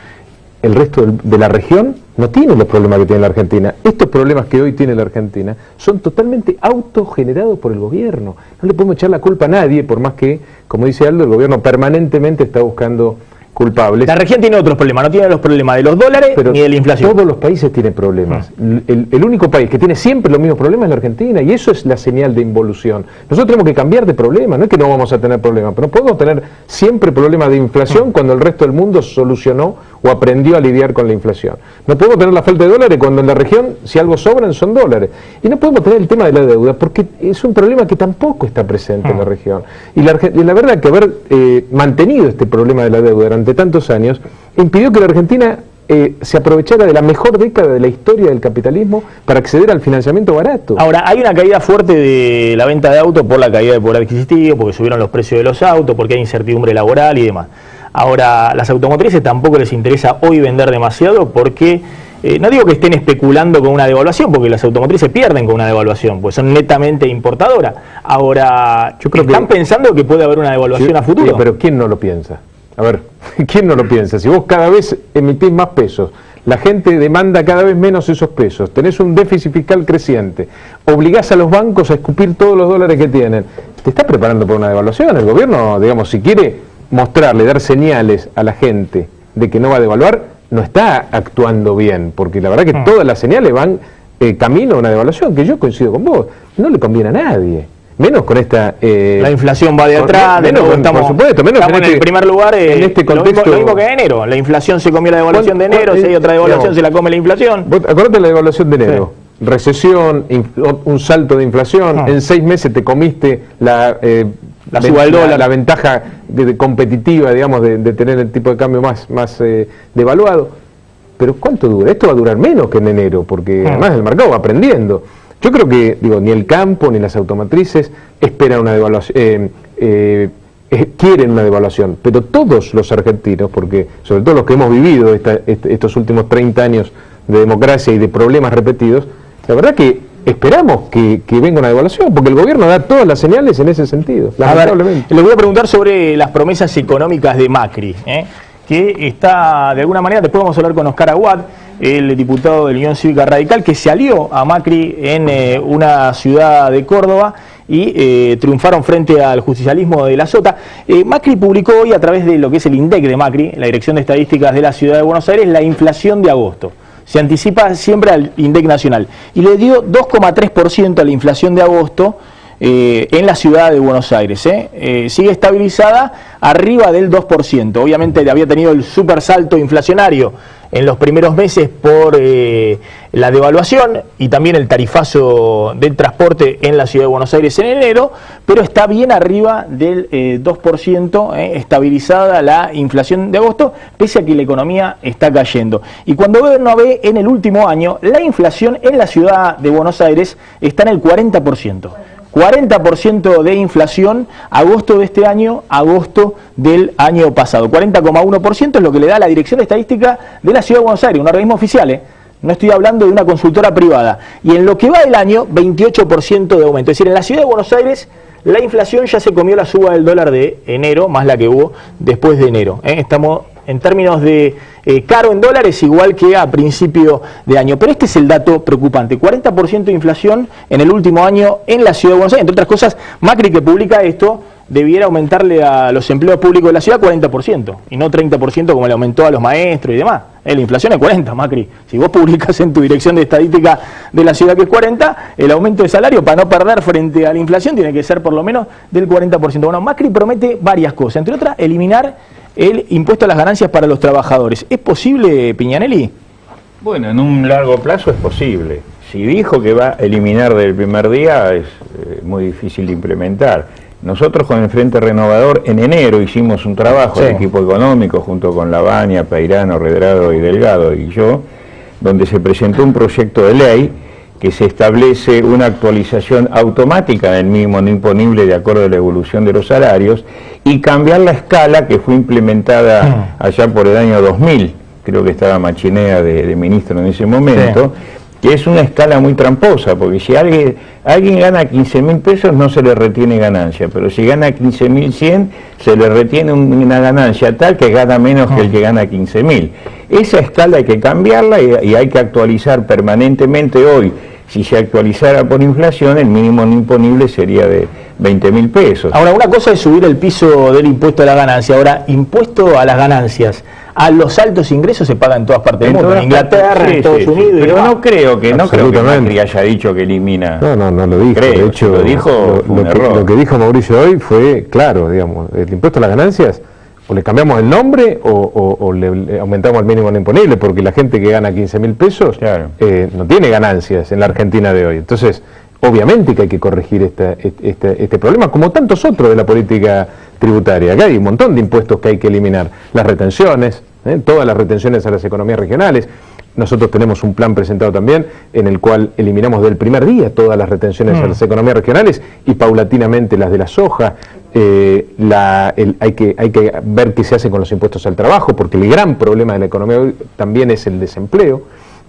Speaker 8: El resto de la región no tiene los problemas que tiene la Argentina. Estos problemas que hoy tiene la Argentina son totalmente autogenerados por el gobierno. No le podemos echar la culpa a nadie, por más que, como dice Aldo, el gobierno permanentemente está buscando culpables.
Speaker 1: La región tiene otros problemas, no tiene los problemas de los dólares ni de la inflación.
Speaker 8: Todos los países tienen problemas. El único país que tiene siempre los mismos problemas es la Argentina, y eso es la señal de involución. Nosotros tenemos que cambiar de problema, no es que no vamos a tener problemas, pero no podemos tener siempre problemas de inflación cuando el resto del mundo solucionó o aprendió a lidiar con la inflación. No podemos tener la falta de dólares cuando en la región, si algo sobran, son dólares. Y no podemos tener el tema de la deuda, porque es un problema que tampoco está presente en la región. Y la verdad que haber mantenido este problema de la deuda durante tantos años impidió que la Argentina se aprovechara de la mejor década de la historia del capitalismo para acceder al financiamiento barato.
Speaker 1: Ahora, hay una caída fuerte de la venta de autos por la caída de poder adquisitivo, porque subieron los precios de los autos, porque hay incertidumbre laboral y demás. Ahora, las automotrices tampoco les interesa hoy vender demasiado porque no digo que estén especulando con una devaluación, porque las automotrices pierden con una devaluación, pues son netamente importadoras. Ahora, yo creo ¿están pensando que puede haber una devaluación a futuro?
Speaker 8: Pero ¿quién no lo piensa? A ver, ¿quién no lo piensa? Si vos cada vez emitís más pesos, la gente demanda cada vez menos esos pesos, tenés un déficit fiscal creciente, obligás a los bancos a escupir todos los dólares que tienen, ¿te estás preparando para una devaluación? El gobierno, digamos, si quiere mostrarle, dar señales a la gente de que no va a devaluar, no está actuando bien, porque la verdad que todas las señales van camino a una devaluación, que yo coincido con vos, no le conviene a nadie. Menos con esta...
Speaker 1: la inflación va de atrás,
Speaker 8: menos
Speaker 1: estamos,
Speaker 8: por supuesto, menos
Speaker 1: estamos en el primer lugar,
Speaker 8: en este contexto,
Speaker 1: lo mismo que enero. La inflación se comió la devaluación de enero, si hay otra devaluación se la come la inflación.
Speaker 8: Acordate la devaluación de enero. Sí. Recesión, un salto de inflación, en 6 meses te comiste la suba del dólar, la ventaja competitiva, digamos, de tener el tipo de cambio más devaluado. Pero ¿cuánto dura? Esto va a durar menos que en enero, porque además el mercado va aprendiendo. Yo creo que, ni el campo ni las automotrices esperan una devaluación, quieren una devaluación, pero todos los argentinos, porque sobre todo los que hemos vivido estos últimos 30 años de democracia y de problemas repetidos, la verdad que esperamos que venga una devaluación, porque el gobierno da todas las señales en ese sentido, lamentablemente.
Speaker 1: Le voy a preguntar sobre las promesas económicas de Macri, que está, de alguna manera, después vamos a hablar con Oscar Aguad, el diputado de la Unión Cívica Radical, que se alió a Macri en una ciudad de Córdoba y triunfaron frente al justicialismo de la Sota. Macri publicó hoy, a través de lo que es el INDEC de Macri, la Dirección de Estadísticas de la Ciudad de Buenos Aires, la inflación de agosto. Se anticipa siempre al INDEC nacional y le dio 2,3% a la inflación de agosto en la ciudad de Buenos Aires. Sigue estabilizada arriba del 2%. Obviamente había tenido el super salto inflacionario en los primeros meses por la devaluación y también el tarifazo del transporte en la ciudad de Buenos Aires en enero, pero está bien arriba del 2%, estabilizada la inflación de agosto, pese a que la economía está cayendo. Y cuando uno ve en el último año, la inflación en la ciudad de Buenos Aires está en el 40%. 40% de inflación, agosto de este año, agosto del año pasado. 40,1% es lo que le da la Dirección de Estadística de la Ciudad de Buenos Aires, un organismo oficial, no estoy hablando de una consultora privada. Y en lo que va del año, 28% de aumento. Es decir, en la Ciudad de Buenos Aires la inflación ya se comió la suba del dólar de enero, más la que hubo después de enero. Estamos en términos de caro en dólares, igual que a principio de año. Pero este es el dato preocupante, 40% de inflación en el último año en la Ciudad de Buenos Aires. Entre otras cosas, Macri, que publica esto, debiera aumentarle a los empleos públicos de la ciudad 40%, y no 30% como le aumentó a los maestros y demás. La inflación es 40, Macri. Si vos publicas en tu Dirección de Estadística de la ciudad que es 40, el aumento de salario, para no perder frente a la inflación, tiene que ser por lo menos del 40%. Bueno, Macri promete varias cosas, entre otras, eliminar el impuesto a las ganancias para los trabajadores. ¿Es posible, Piñanelli?
Speaker 7: Bueno, en un largo plazo es posible. Si dijo que va a eliminar del primer día, es muy difícil de implementar. Nosotros con el Frente Renovador en enero hicimos un trabajo de equipo económico junto con Lavagna, Peirano, Redrado y Delgado y yo, donde se presentó un proyecto de ley que se establece una actualización automática del mínimo no imponible de acuerdo a la evolución de los salarios y cambiar la escala que fue implementada allá por el año 2000, creo que estaba Machinea de ministro en ese momento, que es una escala muy tramposa, porque si alguien gana 15.000 pesos no se le retiene ganancia, pero si gana 15.100 se le retiene una ganancia tal que gana menos que el que gana 15.000. Esa escala hay que cambiarla y hay que actualizar permanentemente hoy. Si se actualizara por inflación, el mínimo no imponible sería de 20.000 pesos.
Speaker 1: Ahora, una cosa es subir el piso del impuesto a la ganancia. Ahora, impuesto a las ganancias, a los altos ingresos se paga en todas partes del mundo, en Inglaterra, en Estados Unidos.
Speaker 7: Pero no creo que Macri haya dicho que elimina.
Speaker 8: No lo dijo.
Speaker 7: Creo,
Speaker 8: de hecho,
Speaker 7: lo dijo, fue un error.
Speaker 8: Lo que dijo Mauricio hoy fue claro, digamos, el impuesto a las ganancias, o le cambiamos el nombre o le aumentamos el mínimo no imponible, porque la gente que gana 15.000 pesos no tiene ganancias en la Argentina de hoy. Entonces, obviamente que hay que corregir este problema, como tantos otros de la política tributaria. Acá hay un montón de impuestos que hay que eliminar. Las retenciones, todas las retenciones a las economías regionales. Nosotros tenemos un plan presentado también en el cual eliminamos del primer día todas las retenciones a las economías regionales y paulatinamente las de la soja. Hay que ver qué se hace con los impuestos al trabajo, porque el gran problema de la economía hoy también es el desempleo.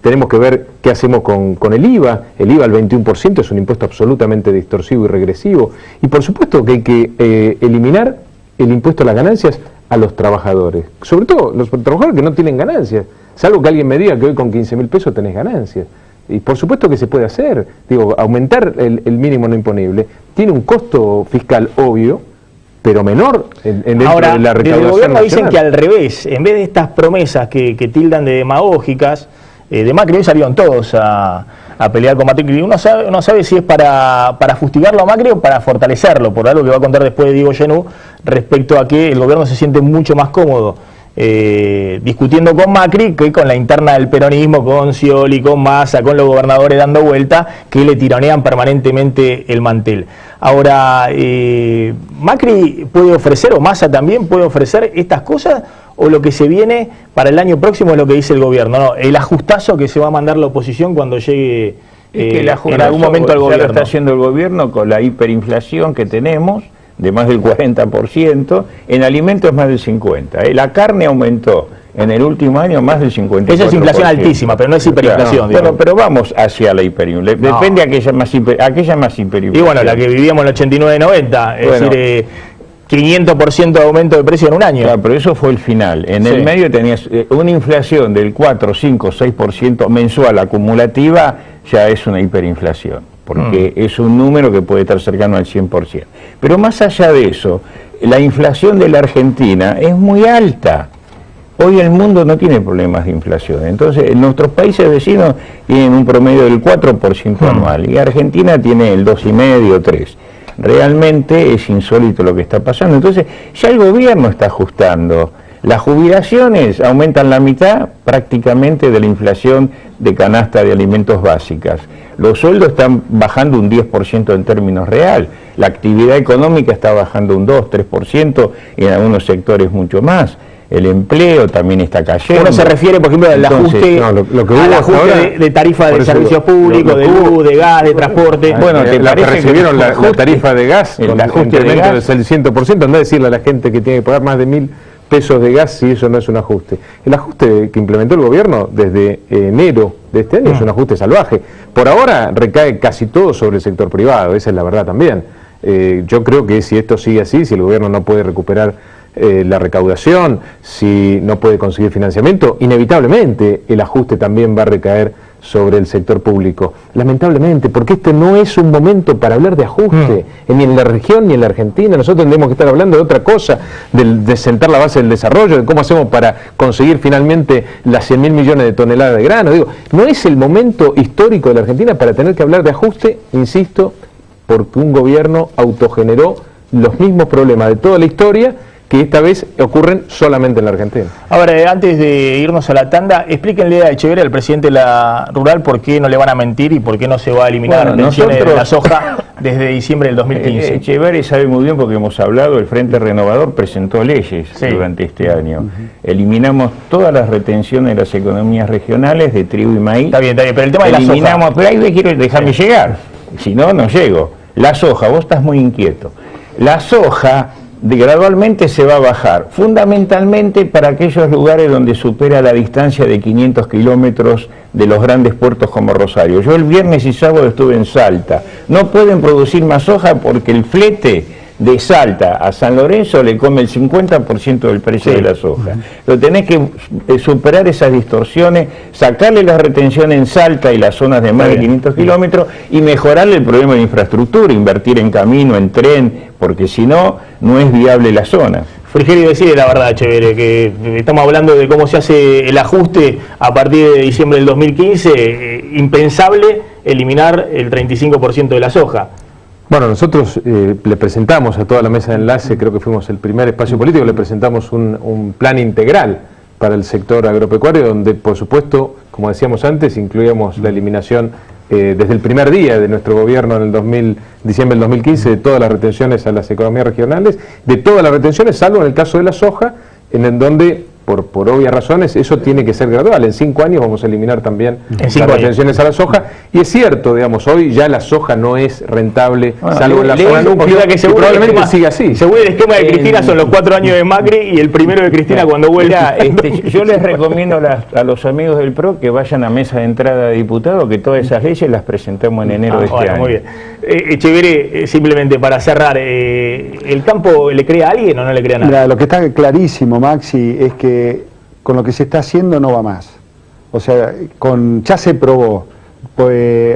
Speaker 8: tenemos que ver qué hacemos con el IVA. El IVA al 21% es un impuesto absolutamente distorsivo y regresivo. Y por supuesto que hay que eliminar el impuesto a las ganancias a los trabajadores. Sobre todo los trabajadores que no tienen ganancias. Salvo que alguien me diga que hoy con 15.000 pesos tenés ganancias. Y por supuesto que se puede hacer. Digo, aumentar el mínimo no imponible tiene un costo fiscal obvio, pero menor dentro
Speaker 1: Ahora,
Speaker 8: de la recaudación
Speaker 1: desde el gobierno
Speaker 8: nacional.
Speaker 1: dicen que al revés, en vez de estas promesas que tildan de demagógicas, de Macri hoy salieron todos a pelear con Macri. Uno sabe si es para fustigarlo a Macri o para fortalecerlo, por algo que va a contar después de Diego Genú, respecto a que el gobierno se siente mucho más cómodo discutiendo con Macri que con la interna del peronismo, con Scioli, con Massa, con los gobernadores dando vuelta, que le tironean permanentemente el mantel. Ahora, Macri puede ofrecer, o Massa también puede ofrecer estas cosas, o lo que se viene para el año próximo es lo que dice el gobierno, ¿no? El ajustazo que se va a mandar la oposición cuando llegue en algún momento al gobierno.
Speaker 7: Ya lo está haciendo el gobierno con la hiperinflación que tenemos, de más del 40%, en alimentos más del 50%. La carne aumentó en el último año más del 54%.
Speaker 1: Esa es inflación altísima, pero no es hiperinflación.
Speaker 7: Claro. Bueno, pero vamos hacia la hiperinflación. Depende de aquella más hiperinflación.
Speaker 1: Y bueno, la que vivíamos en el 89-90, es decir, 500% de aumento de precio en un año.
Speaker 7: Claro, pero eso fue el final. En el medio tenías una inflación del 4, 5, 6% mensual acumulativa, ya es una hiperinflación, porque es un número que puede estar cercano al 100%. Pero más allá de eso, la inflación de la Argentina es muy alta. Hoy el mundo no tiene problemas de inflación. Entonces, nuestros países vecinos tienen un promedio del 4% anual, y Argentina tiene el 2,5, 3%. Realmente es insólito lo que está pasando. Entonces, ya el gobierno está ajustando. Las jubilaciones aumentan la mitad prácticamente de la inflación de canasta de alimentos básicas. Los sueldos están bajando un 10% en términos real. La actividad económica está bajando un 2, 3%, y en algunos sectores mucho más. El empleo también está cayendo.
Speaker 1: Uno se refiere, por ejemplo, al ajuste, al ajuste de tarifa de servicios públicos, de luz, de gas, de transporte.
Speaker 8: Bueno, ¿te parece que recibieron la tarifa de gas? El ajuste de gas del 100%, anda a decirle a la gente que tiene que pagar más de 1.000 pesos de gas si eso no es un ajuste. El ajuste que implementó el gobierno desde enero de este año es un ajuste salvaje. Por ahora recae casi todo sobre el sector privado, esa es la verdad también. Yo creo que si esto sigue así, si el gobierno no puede recuperar la recaudación, si no puede conseguir financiamiento, inevitablemente el ajuste también va a recaer sobre el sector público. Lamentablemente, porque este no es un momento para hablar de ajuste, ni en la región ni en la Argentina. Nosotros tendremos que estar hablando de otra cosa, de sentar la base del desarrollo, de cómo hacemos para conseguir finalmente las 100.000 millones de toneladas de grano. Digo, no es el momento histórico de la Argentina para tener que hablar de ajuste, insisto, porque un gobierno autogeneró los mismos problemas de toda la historia, que esta vez ocurren solamente en la Argentina.
Speaker 1: Ahora, antes de irnos a la tanda, explíquenle a Echeverría, al presidente de la Rural, por qué no le van a mentir y por qué no se va a eliminar las retenciones de la soja desde diciembre del 2015.
Speaker 7: Echeverría sabe muy bien, porque hemos hablado, el Frente Renovador presentó leyes durante este año. Eliminamos todas las retenciones de las economías regionales de trigo y maíz.
Speaker 1: Está bien, pero el tema de la soja...
Speaker 7: Pero ahí quiero dejarme llegar, si no, no llego. La soja, vos estás muy inquieto. La soja gradualmente se va a bajar, fundamentalmente para aquellos lugares donde supera la distancia de 500 kilómetros de los grandes puertos como Rosario. Yo el viernes y sábado estuve en Salta. No pueden producir más soja porque el flete de Salta a San Lorenzo le come el 50% del precio de la soja. Pero tenés que superar esas distorsiones, sacarle la retención en Salta y las zonas de más de 500 kilómetros y mejorarle el problema de infraestructura, invertir en camino, en tren, porque si no, no es viable la zona.
Speaker 1: Frigerio, decide la verdad, Echeverría, que estamos hablando de cómo se hace el ajuste a partir de diciembre del 2015, impensable eliminar el 35% de la soja.
Speaker 8: Bueno, nosotros le presentamos a toda la mesa de enlace, creo que fuimos el primer espacio político, le presentamos un plan integral para el sector agropecuario, donde por supuesto, como decíamos antes, incluíamos la eliminación desde el primer día de nuestro gobierno en el diciembre del 2015 de todas las retenciones a las economías regionales, de todas las retenciones, salvo en el caso de la soja, en donde por obvias razones, eso tiene que ser gradual. En 5 años vamos a eliminar también las retenciones a la soja. Y es cierto, digamos, hoy ya la soja no es rentable, salvo en la zona núcleo,
Speaker 1: que
Speaker 8: probablemente siga así.
Speaker 1: Según el esquema de Cristina son los 4 años de Macri y el primero de Cristina cuando vuelva.
Speaker 7: Yo les recomiendo a los amigos del PRO que vayan a mesa de entrada de diputados, que todas esas leyes las presentemos en enero de este año.
Speaker 1: Muy bien. Echeverri, simplemente para cerrar, ¿el campo le cree a alguien o no le cree a nadie?
Speaker 4: Mira, lo que está clarísimo, Maxi, es que con lo que se está haciendo no va más. O sea, ya se probó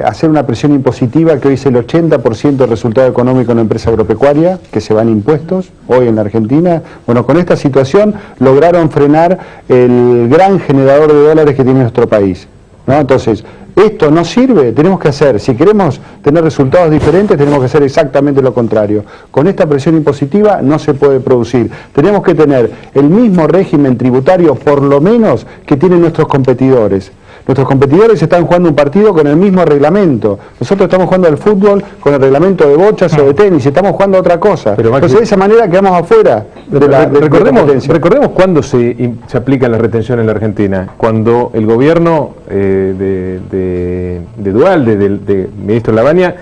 Speaker 4: hacer una presión impositiva que hoy es el 80% del resultado económico en una empresa agropecuaria, que se van impuestos hoy en la Argentina. Bueno, con esta situación lograron frenar el gran generador de dólares que tiene nuestro país, ¿no? Entonces, esto no sirve, tenemos que hacer, si queremos tener resultados diferentes, tenemos que hacer exactamente lo contrario. Con esta presión impositiva no se puede producir. Tenemos que tener el mismo régimen tributario, por lo menos, que tienen nuestros competidores. Nuestros competidores están jugando un partido con el mismo reglamento. Nosotros estamos jugando al fútbol con el reglamento de bochas o de tenis, estamos jugando a otra cosa.
Speaker 8: Pero, Maxi,
Speaker 4: entonces de esa manera quedamos afuera de la
Speaker 8: recordemos cuándo se aplica la retención en la Argentina. Cuando el gobierno de Duhalde, del ministro Lavagna,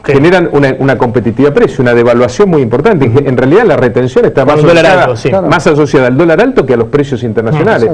Speaker 8: generan una competitividad precio, una devaluación muy importante. En realidad la retención está más asociada al dólar alto que a los precios internacionales.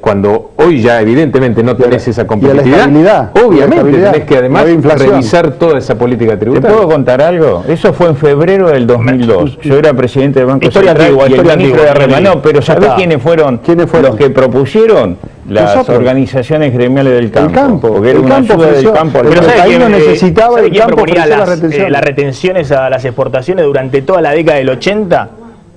Speaker 8: Cuando hoy ya evidentemente no tenés esa competitividad, obviamente tenés que además revisar toda esa política tributaria.
Speaker 7: ¿Te puedo contar algo? Eso fue en febrero del 2002. Yo era presidente del Banco Central y el ministro de Arrema. No, pero ¿sabés quiénes fueron los que propusieron? Las organizaciones gremiales del campo. Porque era una ayuda del campo.
Speaker 1: Pero el país no necesitaba el campo proponía las retenciones a las exportaciones durante toda la década del 80.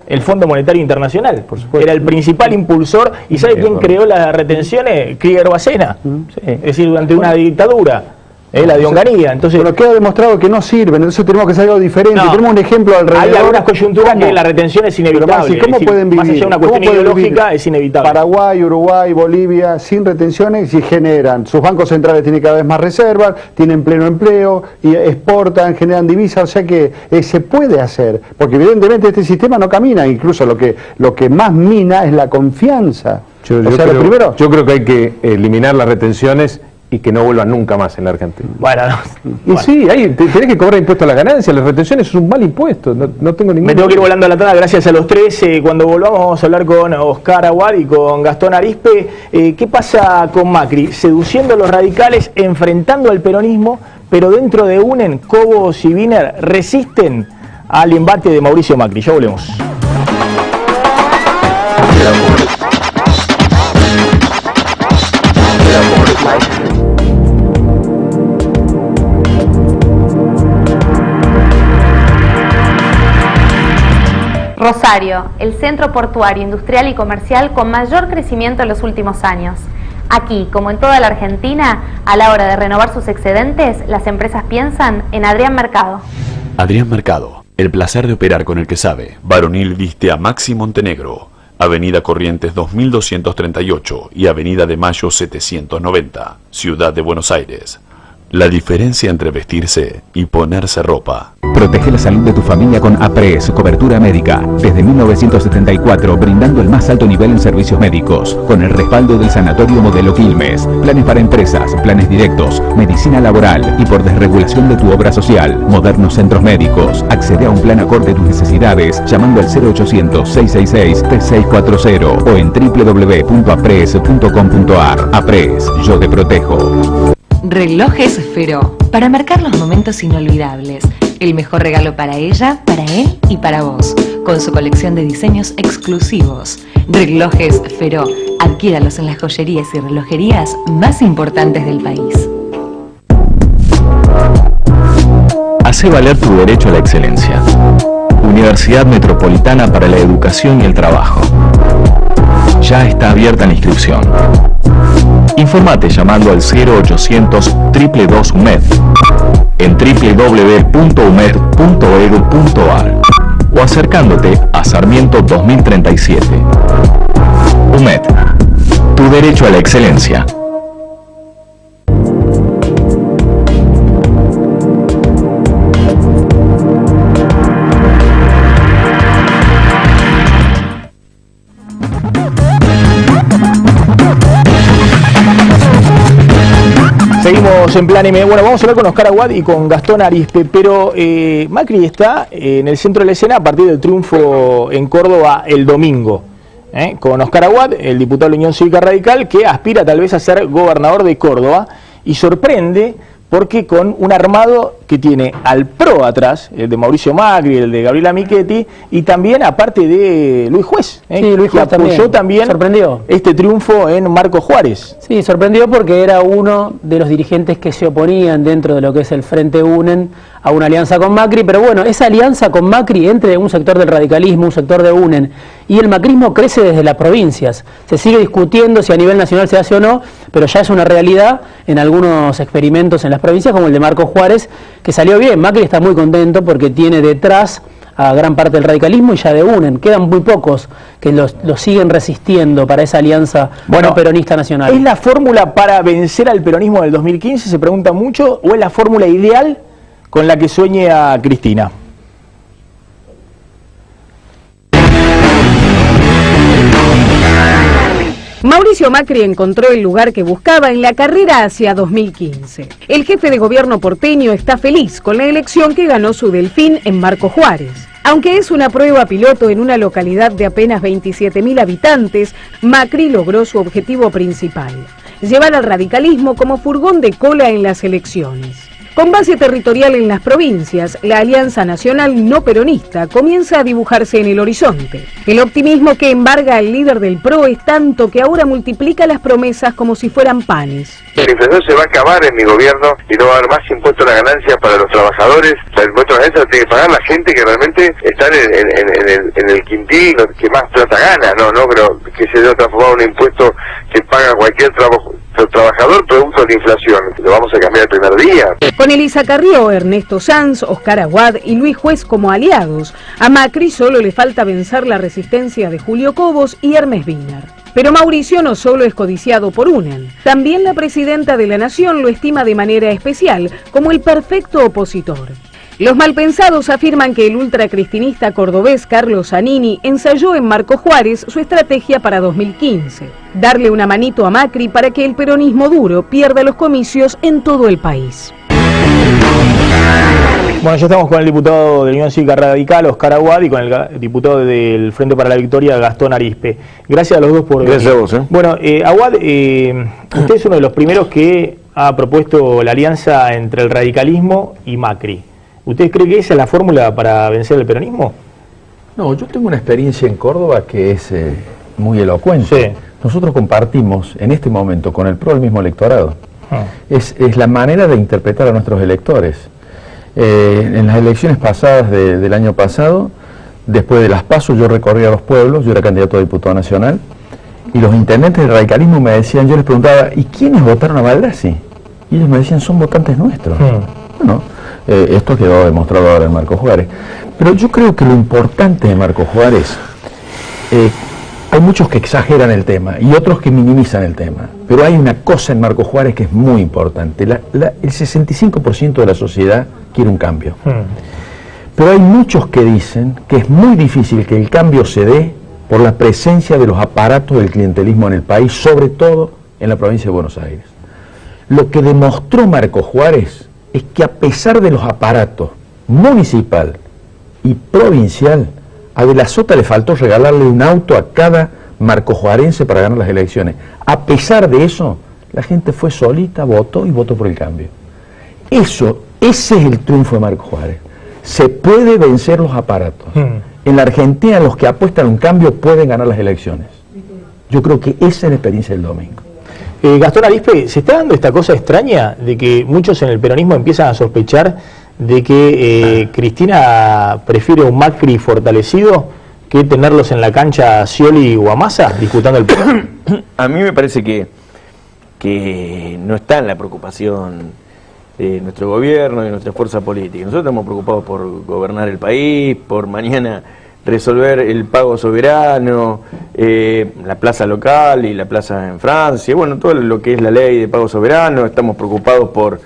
Speaker 1: El Fondo Monetario Internacional, por supuesto, era el principal impulsor. ¿Y sabe quién creó las retenciones? Krieger Bacena. Es decir, durante una dictadura, la de Onganía. Entonces,
Speaker 4: pero queda demostrado que no sirven, entonces tenemos que hacer algo diferente. Tenemos un ejemplo alrededor.
Speaker 1: Hay algunas coyunturas que la retención es inevitable.
Speaker 4: ¿Cómo pueden vivir?
Speaker 1: Más allá de una cuestión ideológica, es inevitable.
Speaker 4: Paraguay, Uruguay, Bolivia, sin retenciones, y generan. Sus bancos centrales tienen cada vez más reservas, tienen pleno empleo, y exportan, generan divisas, o sea que se puede hacer. Porque evidentemente este sistema no camina, incluso lo que más mina es la confianza.
Speaker 8: Yo creo que hay que eliminar las retenciones y que no vuelvan nunca más en la Argentina. Sí, tenés que cobrar impuesto a la ganancia, las retenciones es un mal impuesto, no tengo ningún...
Speaker 1: Me tengo que ir volando a la tabla, gracias a los tres. Cuando volvamos vamos a hablar con Oscar Aguad y con Gastón Arispe. ¿Qué pasa con Macri? Seduciendo a los radicales, enfrentando al peronismo, pero dentro de UNEN, Cobos y Wiener resisten al embate de Mauricio Macri. Ya volvemos.
Speaker 9: Rosario, el centro portuario, industrial y comercial con mayor crecimiento en los últimos años. Aquí, como en toda la Argentina, a la hora de renovar sus excedentes, las empresas piensan en Adrián Mercado.
Speaker 10: Adrián Mercado, el placer de operar con el que sabe. Varonil viste a Maxi Montenegro, Avenida Corrientes 2238 y Avenida de Mayo 790, Ciudad de Buenos Aires. La diferencia entre vestirse y ponerse ropa.
Speaker 11: Protege la salud de tu familia con APRES, cobertura médica. Desde 1974, brindando el más alto nivel en servicios médicos. Con el respaldo del Sanatorio Modelo Quilmes. Planes para empresas, planes directos, medicina laboral y por desregulación de tu obra social. Modernos centros médicos. Accede a un plan acorde a tus necesidades llamando al 0800-666-3640 o en www.apres.com.ar. APRES, yo te protejo.
Speaker 12: Relojes Feró, para marcar los momentos inolvidables. El mejor regalo para ella, para él y para vos. Con su colección de diseños exclusivos. Relojes Feró, adquiéralos en las joyerías y relojerías más importantes del país.
Speaker 13: Hace valer tu derecho a la excelencia. Universidad Metropolitana para la Educación y el Trabajo. Ya está abierta la inscripción. Informate llamando al 0800 222 UMED en www.umed.edu.ar o acercándote a Sarmiento 2037. UMED, tu derecho a la excelencia.
Speaker 1: Seguimos en Plan M. Bueno, vamos a hablar con Oscar Aguad y con Gastón Arizpe, pero Macri está en el centro de la escena a partir del triunfo en Córdoba el domingo. Con Oscar Aguad, el diputado de la Unión Cívica Radical, que aspira tal vez a ser gobernador de Córdoba, y sorprende porque con un armado que tiene al PRO atrás, el de Mauricio Macri, el de Gabriela Michetti, y también aparte de Luis Juez,
Speaker 2: sí, Luis Juez
Speaker 1: que apoyó también
Speaker 2: sorprendió
Speaker 1: este triunfo en Marcos Juárez.
Speaker 2: Sí, sorprendió porque era uno de los dirigentes que se oponían dentro de lo que es el Frente UNEN a una alianza con Macri, pero bueno, esa alianza con Macri entre un sector del radicalismo, un sector de UNEN, y el macrismo crece desde las provincias. Se sigue discutiendo si a nivel nacional se hace o no, pero ya es una realidad en algunos experimentos en las provincias, como el de Marcos Juárez, que salió bien. Macri está muy contento porque tiene detrás a gran parte del radicalismo y ya de UNEN. Quedan muy pocos que lo siguen resistiendo para esa alianza peronista nacional.
Speaker 1: ¿Es la fórmula para vencer al peronismo del 2015, se pregunta mucho, o es la fórmula ideal con la que sueña Cristina?
Speaker 5: Mauricio Macri encontró el lugar que buscaba en la carrera hacia 2015. El jefe de gobierno porteño está feliz con la elección que ganó su delfín en Marcos Juárez. Aunque es una prueba piloto en una localidad de apenas 27.000 habitantes, Macri logró su objetivo principal: llevar al radicalismo como furgón de cola en las elecciones. Con base territorial en las provincias, la Alianza Nacional No Peronista comienza a dibujarse en el horizonte. El optimismo que embarga al líder del PRO es tanto que ahora multiplica las promesas como si fueran panes.
Speaker 14: La inflación se va a acabar en mi gobierno y no va a haber más impuestos a la ganancia para los trabajadores. El impuesto a la ganancia lo tiene que pagar la gente que realmente está en el quintil, que más plata gana. No creo que se deba transformar un impuesto que paga cualquier trabajador producto de la inflación. Lo vamos a cambiar el primer día.
Speaker 5: Con Elisa Carrió, Ernesto Sanz, Oscar Aguad y Luis Juez como aliados, a Macri solo le falta vencer la resistencia de Julio Cobos y Hermes Wiener. Pero Mauricio no solo es codiciado por UNEN, también la presidenta de la Nación lo estima de manera especial como el perfecto opositor. Los malpensados afirman que el ultracristinista cordobés Carlos Zanini ensayó en Marcos Juárez su estrategia para 2015, darle una manito a Macri para que el peronismo duro pierda los comicios en todo el país.
Speaker 1: Bueno, ya estamos con el diputado de la Unión Cívica Radical, Oscar Aguad, y con el diputado del Frente para la Victoria, Gastón Arizpe. Gracias a los dos por venir.
Speaker 7: Gracias a vos.
Speaker 1: Bueno, Aguad, usted es uno de los primeros que ha propuesto la alianza entre el radicalismo y Macri. ¿Usted cree que esa es la fórmula para vencer el peronismo?
Speaker 15: No, yo tengo una experiencia en Córdoba que es muy elocuente.
Speaker 1: Sí.
Speaker 15: Nosotros compartimos en este momento con el PRO el mismo electorado. Es la manera de interpretar a nuestros electores. En las elecciones pasadas del año pasado, después de las PASO, yo recorría los pueblos, yo era candidato a diputado nacional, y los intendentes del radicalismo me decían, yo les preguntaba, ¿y quiénes votaron a Baldassi? Y ellos me decían, son votantes nuestros. Bueno, esto quedó demostrado ahora en Marcos Juárez. Pero yo creo que lo importante de Marcos Juárez, hay muchos que exageran el tema y otros que minimizan el tema, pero hay una cosa en Marcos Juárez que es muy importante. El 65% de la sociedad quiere un cambio. Pero hay muchos que dicen que es muy difícil que el cambio se dé por la presencia de los aparatos del clientelismo en el país, sobre todo en la provincia de Buenos Aires. Lo que demostró Marcos Juárez es que a pesar de los aparatos municipal y provincial, a De la Sota le faltó regalarle un auto a cada marcojuarense para ganar las elecciones. A pesar de eso, la gente fue solita, votó y votó por el cambio. Ese es el triunfo de Marcos Juárez. Se puede vencer los aparatos. En la Argentina los que apuestan a un cambio pueden ganar las elecciones. Yo creo que esa es la experiencia del domingo.
Speaker 1: Gastón Arizpe, ¿se está dando esta cosa extraña de que muchos en el peronismo empiezan a sospechar de que Cristina prefiere un Macri fortalecido que tenerlos en la cancha a Scioli o a Massa disputando el poder?
Speaker 16: A mí me parece que no está en la preocupación de nuestro gobierno y de nuestra fuerza política. Nosotros estamos preocupados por gobernar el país, por mañana resolver el pago soberano, la plaza local y la plaza en Francia, bueno, todo lo que es la ley de pago soberano. Estamos preocupados por,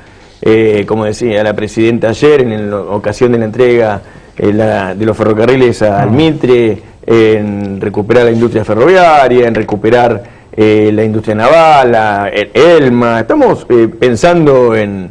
Speaker 16: como decía la presidenta ayer, en la ocasión de la entrega de los ferrocarriles al Mitre, en recuperar la industria ferroviaria, en recuperar la industria naval, el ELMA. Estamos pensando en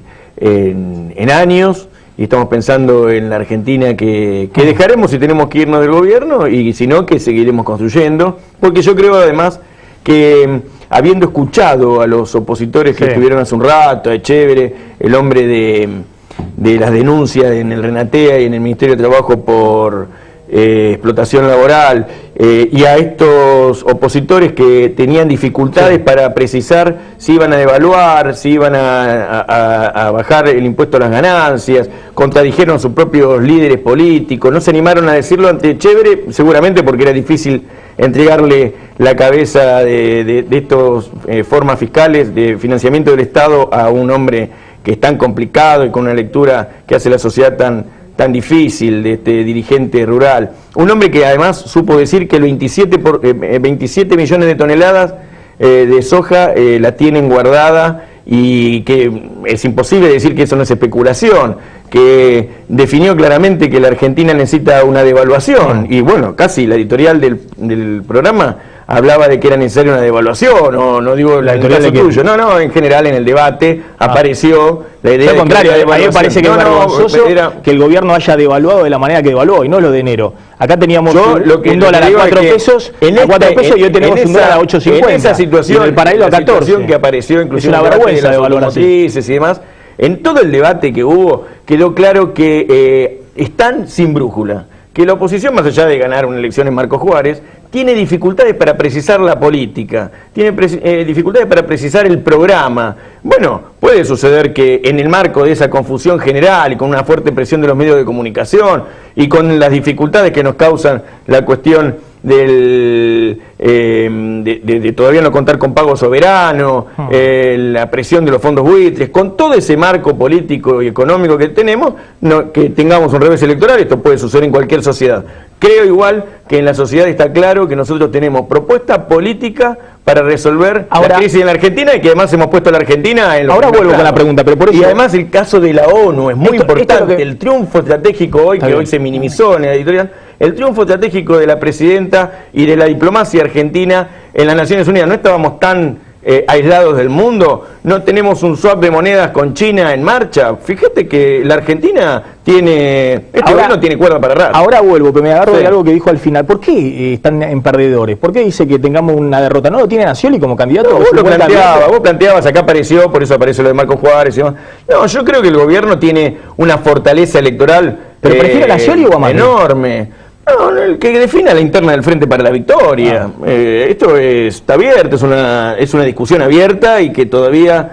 Speaker 16: años, y estamos pensando en la Argentina que dejaremos si tenemos que irnos del gobierno, y si no, que seguiremos construyendo, porque yo creo además que, habiendo escuchado a los opositores que estuvieron hace un rato, a Echevere, el hombre de las denuncias en el Renatea y en el Ministerio de Trabajo por explotación laboral, y a estos opositores que tenían dificultades para precisar si iban a devaluar, si iban a bajar el impuesto a las ganancias, contradijeron a sus propios líderes políticos, no se animaron a decirlo ante Echevere, seguramente porque era difícil entregarle la cabeza de estas formas fiscales de financiamiento del Estado a un hombre que es tan complicado y con una lectura que hace la sociedad tan difícil, de este dirigente rural. Un hombre que además supo decir que el 27 millones de toneladas de soja la tienen guardada, y que es imposible decir que eso no es especulación, que definió claramente que la Argentina necesita una devaluación, y bueno, casi la editorial del programa hablaba de que era necesaria una devaluación, no digo la editorial de tuyo, no, en general en el debate apareció la idea.
Speaker 1: Al contrario, a mí me parece que es vergonzoso que el gobierno haya devaluado de la manera que devaluó, y no lo de enero. Acá teníamos un dólar a 4 pesos, y hoy tenemos un dólar a 8.50. En esa situación,
Speaker 16: en el paralelo a 14, que apareció inclusive
Speaker 1: es una vergüenza de devaluar así.
Speaker 16: Y demás, en todo el debate que hubo, quedó claro que están sin brújula, que la oposición, más allá de ganar una elección en Marcos Juárez, tiene dificultades para precisar la política, tiene dificultades para precisar el programa. Bueno, puede suceder que en el marco de esa confusión general y con una fuerte presión de los medios de comunicación y con las dificultades que nos causan la cuestión de todavía no contar con pago soberano, la presión de los fondos buitres, con todo ese marco político y económico que tenemos, que tengamos un revés electoral. Esto puede suceder en cualquier sociedad. Creo igual que en la sociedad está claro que nosotros tenemos propuesta política para resolver la crisis en la Argentina, y que además hemos puesto a la Argentina en los
Speaker 1: Ahora vuelvo con la pregunta, pero por eso...
Speaker 16: Y además el caso de la ONU es muy importante, el triunfo estratégico hoy, que hoy se minimizó en la editorial, el triunfo estratégico de la presidenta y de la diplomacia argentina en las Naciones Unidas. No estábamos tan aislados del mundo, no tenemos un swap de monedas con China en marcha. Fíjate que la Argentina tiene, gobierno tiene cuerda para rato.
Speaker 1: Ahora vuelvo, pero me agarro de algo que dijo al final. ¿Por qué están en perdedores? ¿Por qué dice que tengamos una derrota? ¿No lo tiene a Scioli como candidato?
Speaker 16: No, vos planteabas, acá apareció, por eso apareció lo de Marcos Juárez y demás. No, yo creo que el gobierno tiene una fortaleza electoral
Speaker 1: ¿pero prefiere a Scioli o a Macri?
Speaker 16: Enorme. No, el que defina la interna del Frente para la Victoria. Esto está abierto, es una discusión abierta y que todavía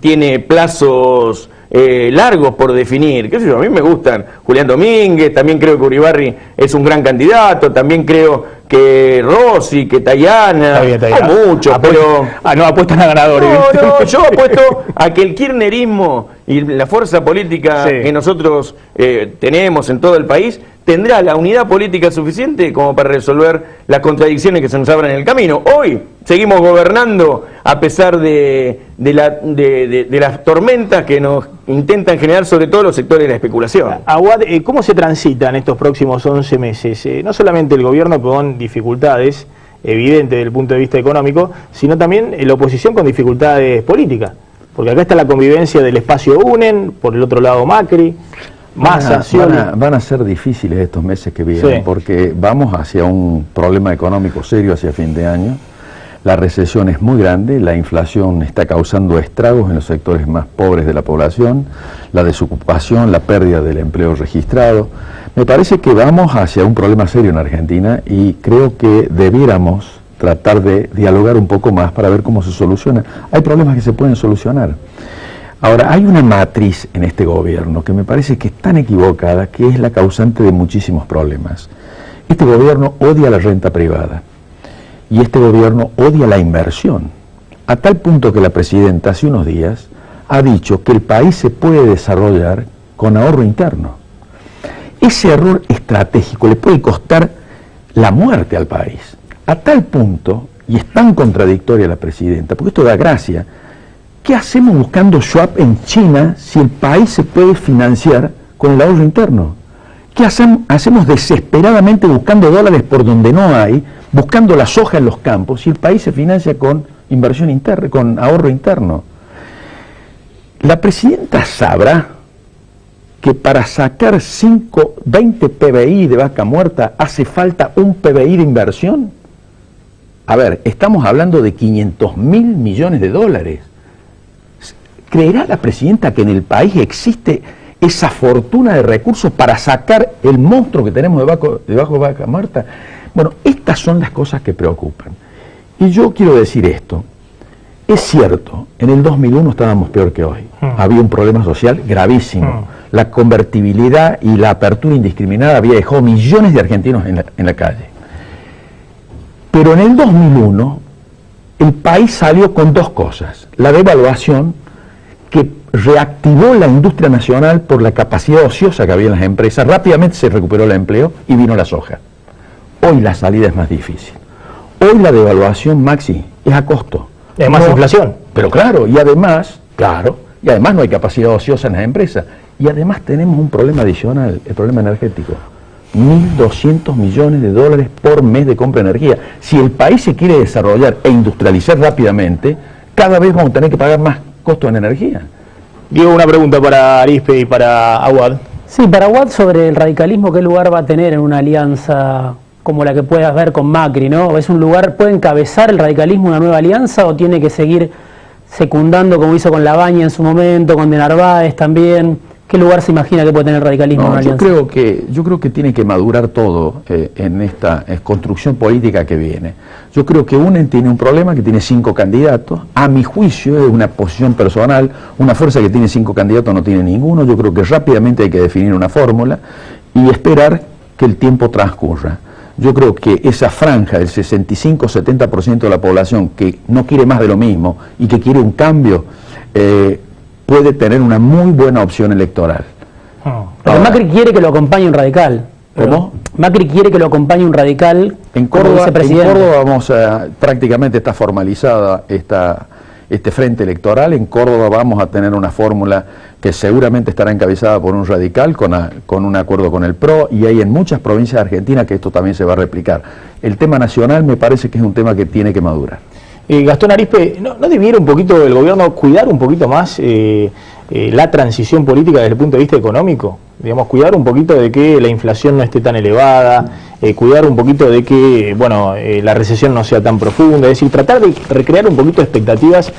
Speaker 16: tiene plazos largos por definir. ¿Qué sé yo? A mí me gustan Julián Domínguez, también creo que Uribarri es un gran candidato, también creo que Rossi, que Tayana, hay muchos, pero...
Speaker 1: no apuestan a ganadores.
Speaker 16: No, yo apuesto a que el kirchnerismo y la fuerza política que nosotros tenemos en todo el país tendrá la unidad política suficiente como para resolver las contradicciones que se nos abran en el camino. Hoy seguimos gobernando a pesar de las tormentas que nos intentan generar sobre todo los sectores de la especulación.
Speaker 1: Aguad, ¿cómo se transita en estos próximos 11 meses? No solamente el gobierno con dificultades evidentes desde el punto de vista económico, sino también la oposición con dificultades políticas. Porque acá está la convivencia del espacio UNEN, por el otro lado Macri, Massa, Scioli.
Speaker 15: Van a ser difíciles estos meses que vienen, porque vamos hacia un problema económico serio hacia fin de año. La recesión es muy grande, la inflación está causando estragos en los sectores más pobres de la población, la desocupación, la pérdida del empleo registrado. Me parece que vamos hacia un problema serio en Argentina y creo que debiéramos tratar de dialogar un poco más para ver cómo se soluciona. Hay problemas que se pueden solucionar. Ahora, hay una matriz en este gobierno que me parece que es tan equivocada que es la causante de muchísimos problemas. Este gobierno odia la renta privada y este gobierno odia la inversión, a tal punto que la presidenta hace unos días ha dicho que el país se puede desarrollar con ahorro interno. Ese error estratégico le puede costar la muerte al país, a tal punto, y es tan contradictoria la presidenta, porque esto da gracia. ¿Qué hacemos buscando swap en China si el país se puede financiar con el ahorro interno? ¿Qué hacemos desesperadamente buscando dólares por donde no hay, buscando la soja en los campos y el país se financia con inversión interna, con ahorro interno. La presidenta sabrá que para sacar 20 PBI de vaca muerta hace falta un PBI de inversión. A ver, estamos hablando de 500.000 millones de dólares. ¿Creerá la presidenta que en el país existe esa fortuna de recursos para sacar el monstruo que tenemos debajo de vaca muerta? Bueno, estas son las cosas que preocupan. Y yo quiero decir esto. Es cierto, en el 2001 estábamos peor que hoy. Había un problema social gravísimo. La convertibilidad y la apertura indiscriminada había dejado millones de argentinos en la calle. Pero en el 2001 el país salió con dos cosas. La devaluación, que reactivó la industria nacional por la capacidad ociosa que había en las empresas. Rápidamente se recuperó el empleo y vino la soja. Hoy la salida es más difícil. Hoy la devaluación, Maxi, es a costo.
Speaker 1: Es más inflación.
Speaker 15: Pero claro, y además no hay capacidad ociosa en las empresas. Y además tenemos un problema adicional, el problema energético. 1.200 millones de dólares por mes de compra de energía. Si el país se quiere desarrollar e industrializar rápidamente, cada vez vamos a tener que pagar más costo en energía.
Speaker 1: Diego, una pregunta para Arizpe y para Aguad.
Speaker 2: Sí, para Aguad, sobre el radicalismo, ¿qué lugar va a tener en una alianza como la que puedas ver con Macri, ¿no? ¿Es un lugar, puede encabezar el radicalismo una nueva alianza o tiene que seguir secundando como hizo con Labaña en su momento, con De Narváez también? ¿Qué lugar se imagina que puede tener el radicalismo en una alianza?
Speaker 15: Yo creo que tiene que madurar todo en esta construcción política que viene. Yo creo que UNE tiene un problema que tiene 5 candidatos. A mi juicio es una posición personal. Una fuerza que tiene 5 candidatos no tiene ninguno. Yo creo que rápidamente hay que definir una fórmula y esperar que el tiempo transcurra. Yo creo que esa franja del 65-70% de la población que no quiere más de lo mismo y que quiere un cambio, puede tener una muy buena opción electoral.
Speaker 2: Pero Macri quiere que lo acompañe un radical.
Speaker 15: ¿Cómo?
Speaker 2: Macri quiere que lo acompañe un radical.
Speaker 15: En Córdoba prácticamente está formalizada este frente electoral. En Córdoba vamos a tener una fórmula que seguramente estará encabezada por un radical con un acuerdo con el PRO, y hay en muchas provincias de Argentina que esto también se va a replicar. El tema nacional me parece que es un tema que tiene que madurar.
Speaker 1: Gastón Arizpe, ¿no debiera un poquito el gobierno cuidar un poquito más la transición política desde el punto de vista económico? Digamos, cuidar un poquito de que la inflación no esté tan elevada, cuidar un poquito de que la recesión no sea tan profunda, es decir, tratar de recrear un poquito de expectativas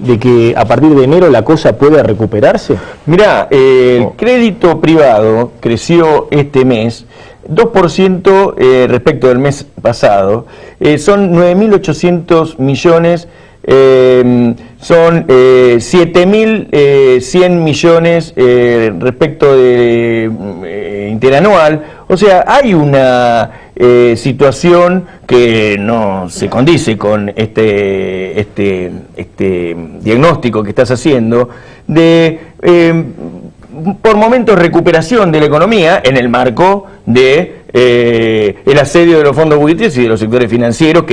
Speaker 1: de que a partir de enero la cosa pueda recuperarse.
Speaker 16: Mirá, el crédito privado creció este mes 2% respecto del mes pasado, son 9.800 millones, son 7.100 millones respecto de interanual. O sea, hay una situación que no se condice con este diagnóstico que estás haciendo de por momentos recuperación de la economía en el marco de el asedio de los fondos buitres y de los sectores financieros,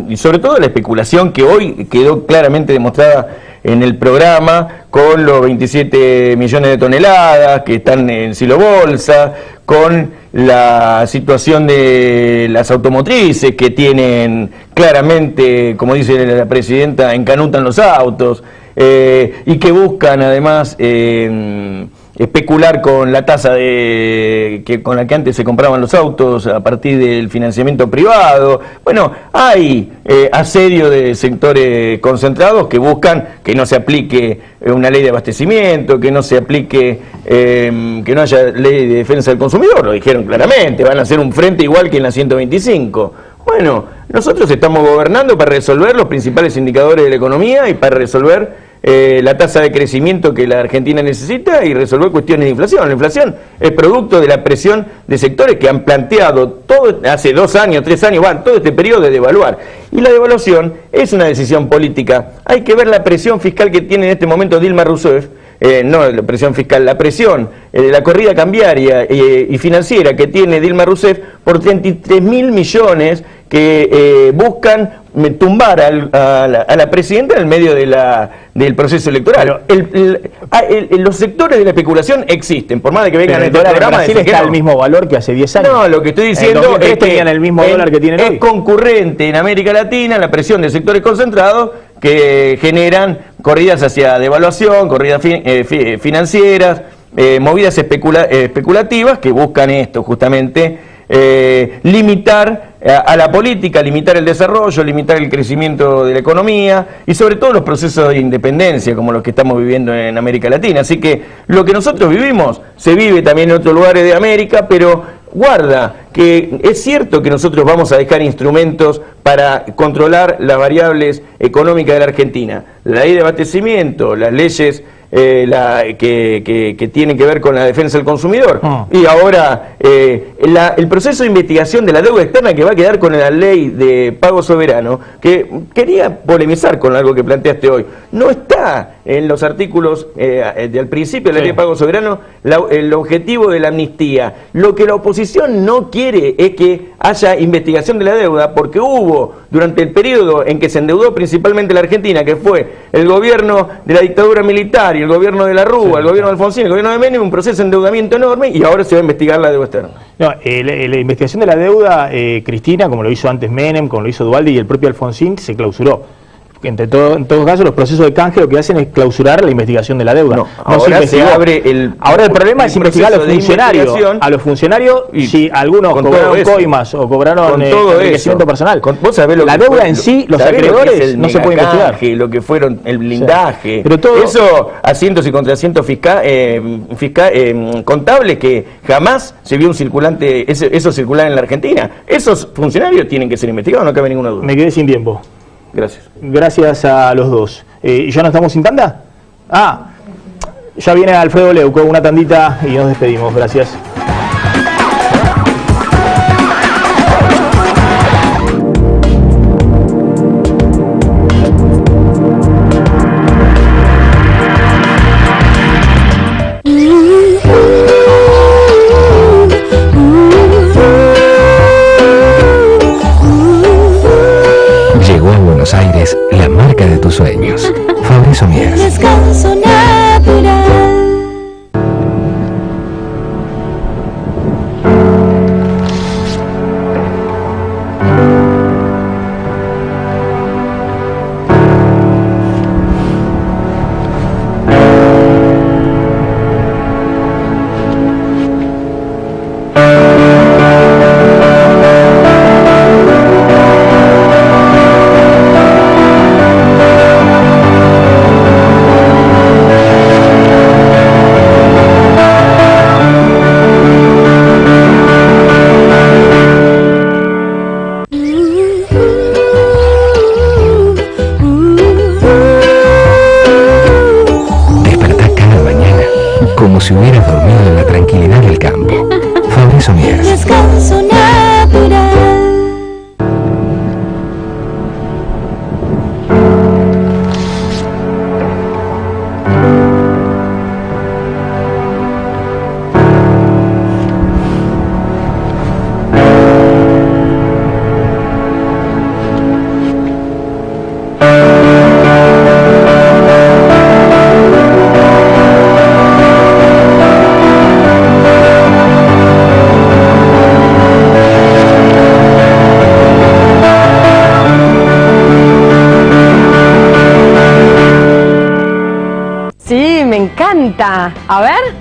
Speaker 16: y sobre todo la especulación que hoy quedó claramente demostrada en el programa, con los 27 millones de toneladas que están en Silo Bolsa, con la situación de las automotrices que tienen claramente, como dice la presidenta, encanutan los autos, y que buscan además especular con la tasa con la que antes se compraban los autos a partir del financiamiento privado. Bueno, hay asedio de sectores concentrados que buscan que no se aplique una ley de abastecimiento, que no se aplique, que no haya ley de defensa del consumidor. Lo dijeron claramente, van a hacer un frente igual que en la 125. Bueno, nosotros estamos gobernando para resolver los principales indicadores de la economía y para resolver la tasa de crecimiento que la Argentina necesita y resolver cuestiones de inflación. La inflación es producto de la presión de sectores que han planteado todo, hace 2 años, 3 años, todo este periodo de devaluar. Y la devaluación es una decisión política. Hay que ver la presión fiscal que tiene en este momento Dilma Rousseff, no la presión fiscal, la presión de la corrida cambiaria y financiera que tiene Dilma Rousseff por 33.000 millones que buscan tumbar a la presidenta en el medio del proceso electoral. Los sectores de la especulación existen, por más de que vengan
Speaker 1: el dólar en Brasil está al mismo valor que hace 10 años.
Speaker 16: No, lo que estoy diciendo es que
Speaker 1: tenían el mismo dólar que tienen hoy.
Speaker 16: Es concurrente en América Latina la presión de sectores concentrados que generan corridas hacia devaluación, corridas financieras, movidas especulativas que buscan esto justamente, limitar a la política, limitar el desarrollo, limitar el crecimiento de la economía y sobre todo los procesos de independencia como los que estamos viviendo en América Latina. Así que lo que nosotros vivimos se vive también en otros lugares de América, pero guarda que es cierto que nosotros vamos a dejar instrumentos para controlar las variables económicas de la Argentina. La ley de abastecimiento, las leyes que tienen que ver con la defensa del consumidor. Y ahora el proceso de investigación de la deuda externa que va a quedar con la ley de pago soberano, que quería polemizar con algo que planteaste hoy, no está en los artículos del principio de la ley de pago soberano el objetivo de la amnistía. Lo que la oposición no quiere es que haya investigación de la deuda, porque hubo durante el periodo en que se endeudó principalmente la Argentina, que fue el gobierno de la dictadura militar y el gobierno de la Rúa, el gobierno de Alfonsín, el gobierno de Menem, un proceso de endeudamiento enorme, y ahora se va a investigar la deuda externa.
Speaker 1: No, la investigación de la deuda, Cristina, como lo hizo antes Menem, como lo hizo Dualde y el propio Alfonsín, se clausuró. En todo caso, los procesos de canje lo que hacen es clausurar la investigación de la deuda.
Speaker 16: No, ahora se abre
Speaker 1: ahora el problema es investigar a los funcionarios. A los funcionarios, si algunos cobraron coimas o cobraron enriquecimiento personal.
Speaker 16: Vos sabés lo
Speaker 1: la deuda en sí, los acreedores, no se puede investigar.
Speaker 16: Lo que fueron el blindaje. Pero todo eso, asientos y contrasientos contables que jamás se vio un circulante, eso circular en la Argentina. Esos funcionarios tienen que ser investigados, no cabe ninguna duda.
Speaker 1: Me quedé sin tiempo.
Speaker 16: Gracias.
Speaker 1: Gracias a los dos. ¿Ya no estamos sin tanda? Ya viene Alfredo Leuco, una tandita y nos despedimos. Gracias.
Speaker 11: Aires, la marca de tus sueños. Fabricio Mier.
Speaker 17: Descanso natural.
Speaker 11: Como si hubieras dormido en la tranquilidad del campo. Fabricio Mier.
Speaker 17: Descanso natural.
Speaker 18: A ver.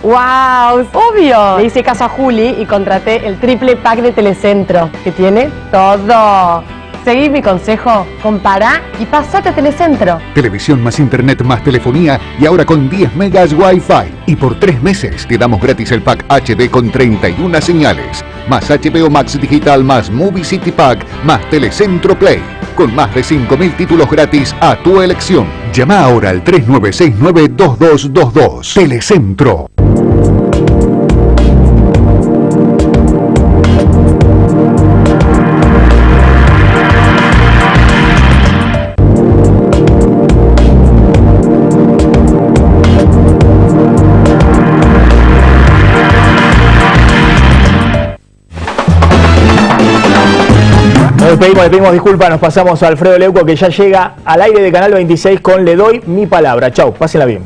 Speaker 18: ¡Wow! Obvio. Le hice caso a Juli y contraté el triple pack de Telecentro, que tiene todo. Seguí mi consejo, compará y pasate a Telecentro.
Speaker 19: Televisión más internet más telefonía y ahora con 10 megas Wi-Fi. Y por 3 meses te damos gratis el pack HD con 31 señales. Más HBO Max Digital más Movie City Pack más Telecentro Play. Con más de 5.000 títulos gratis a tu elección. Llama ahora al 3969-2222. Telecentro.
Speaker 1: Nos despedimos, le pedimos disculpas, nos pasamos a Alfredo Leuco, que ya llega al aire de Canal 26 con Le Doy Mi Palabra. Chau, pásenla bien.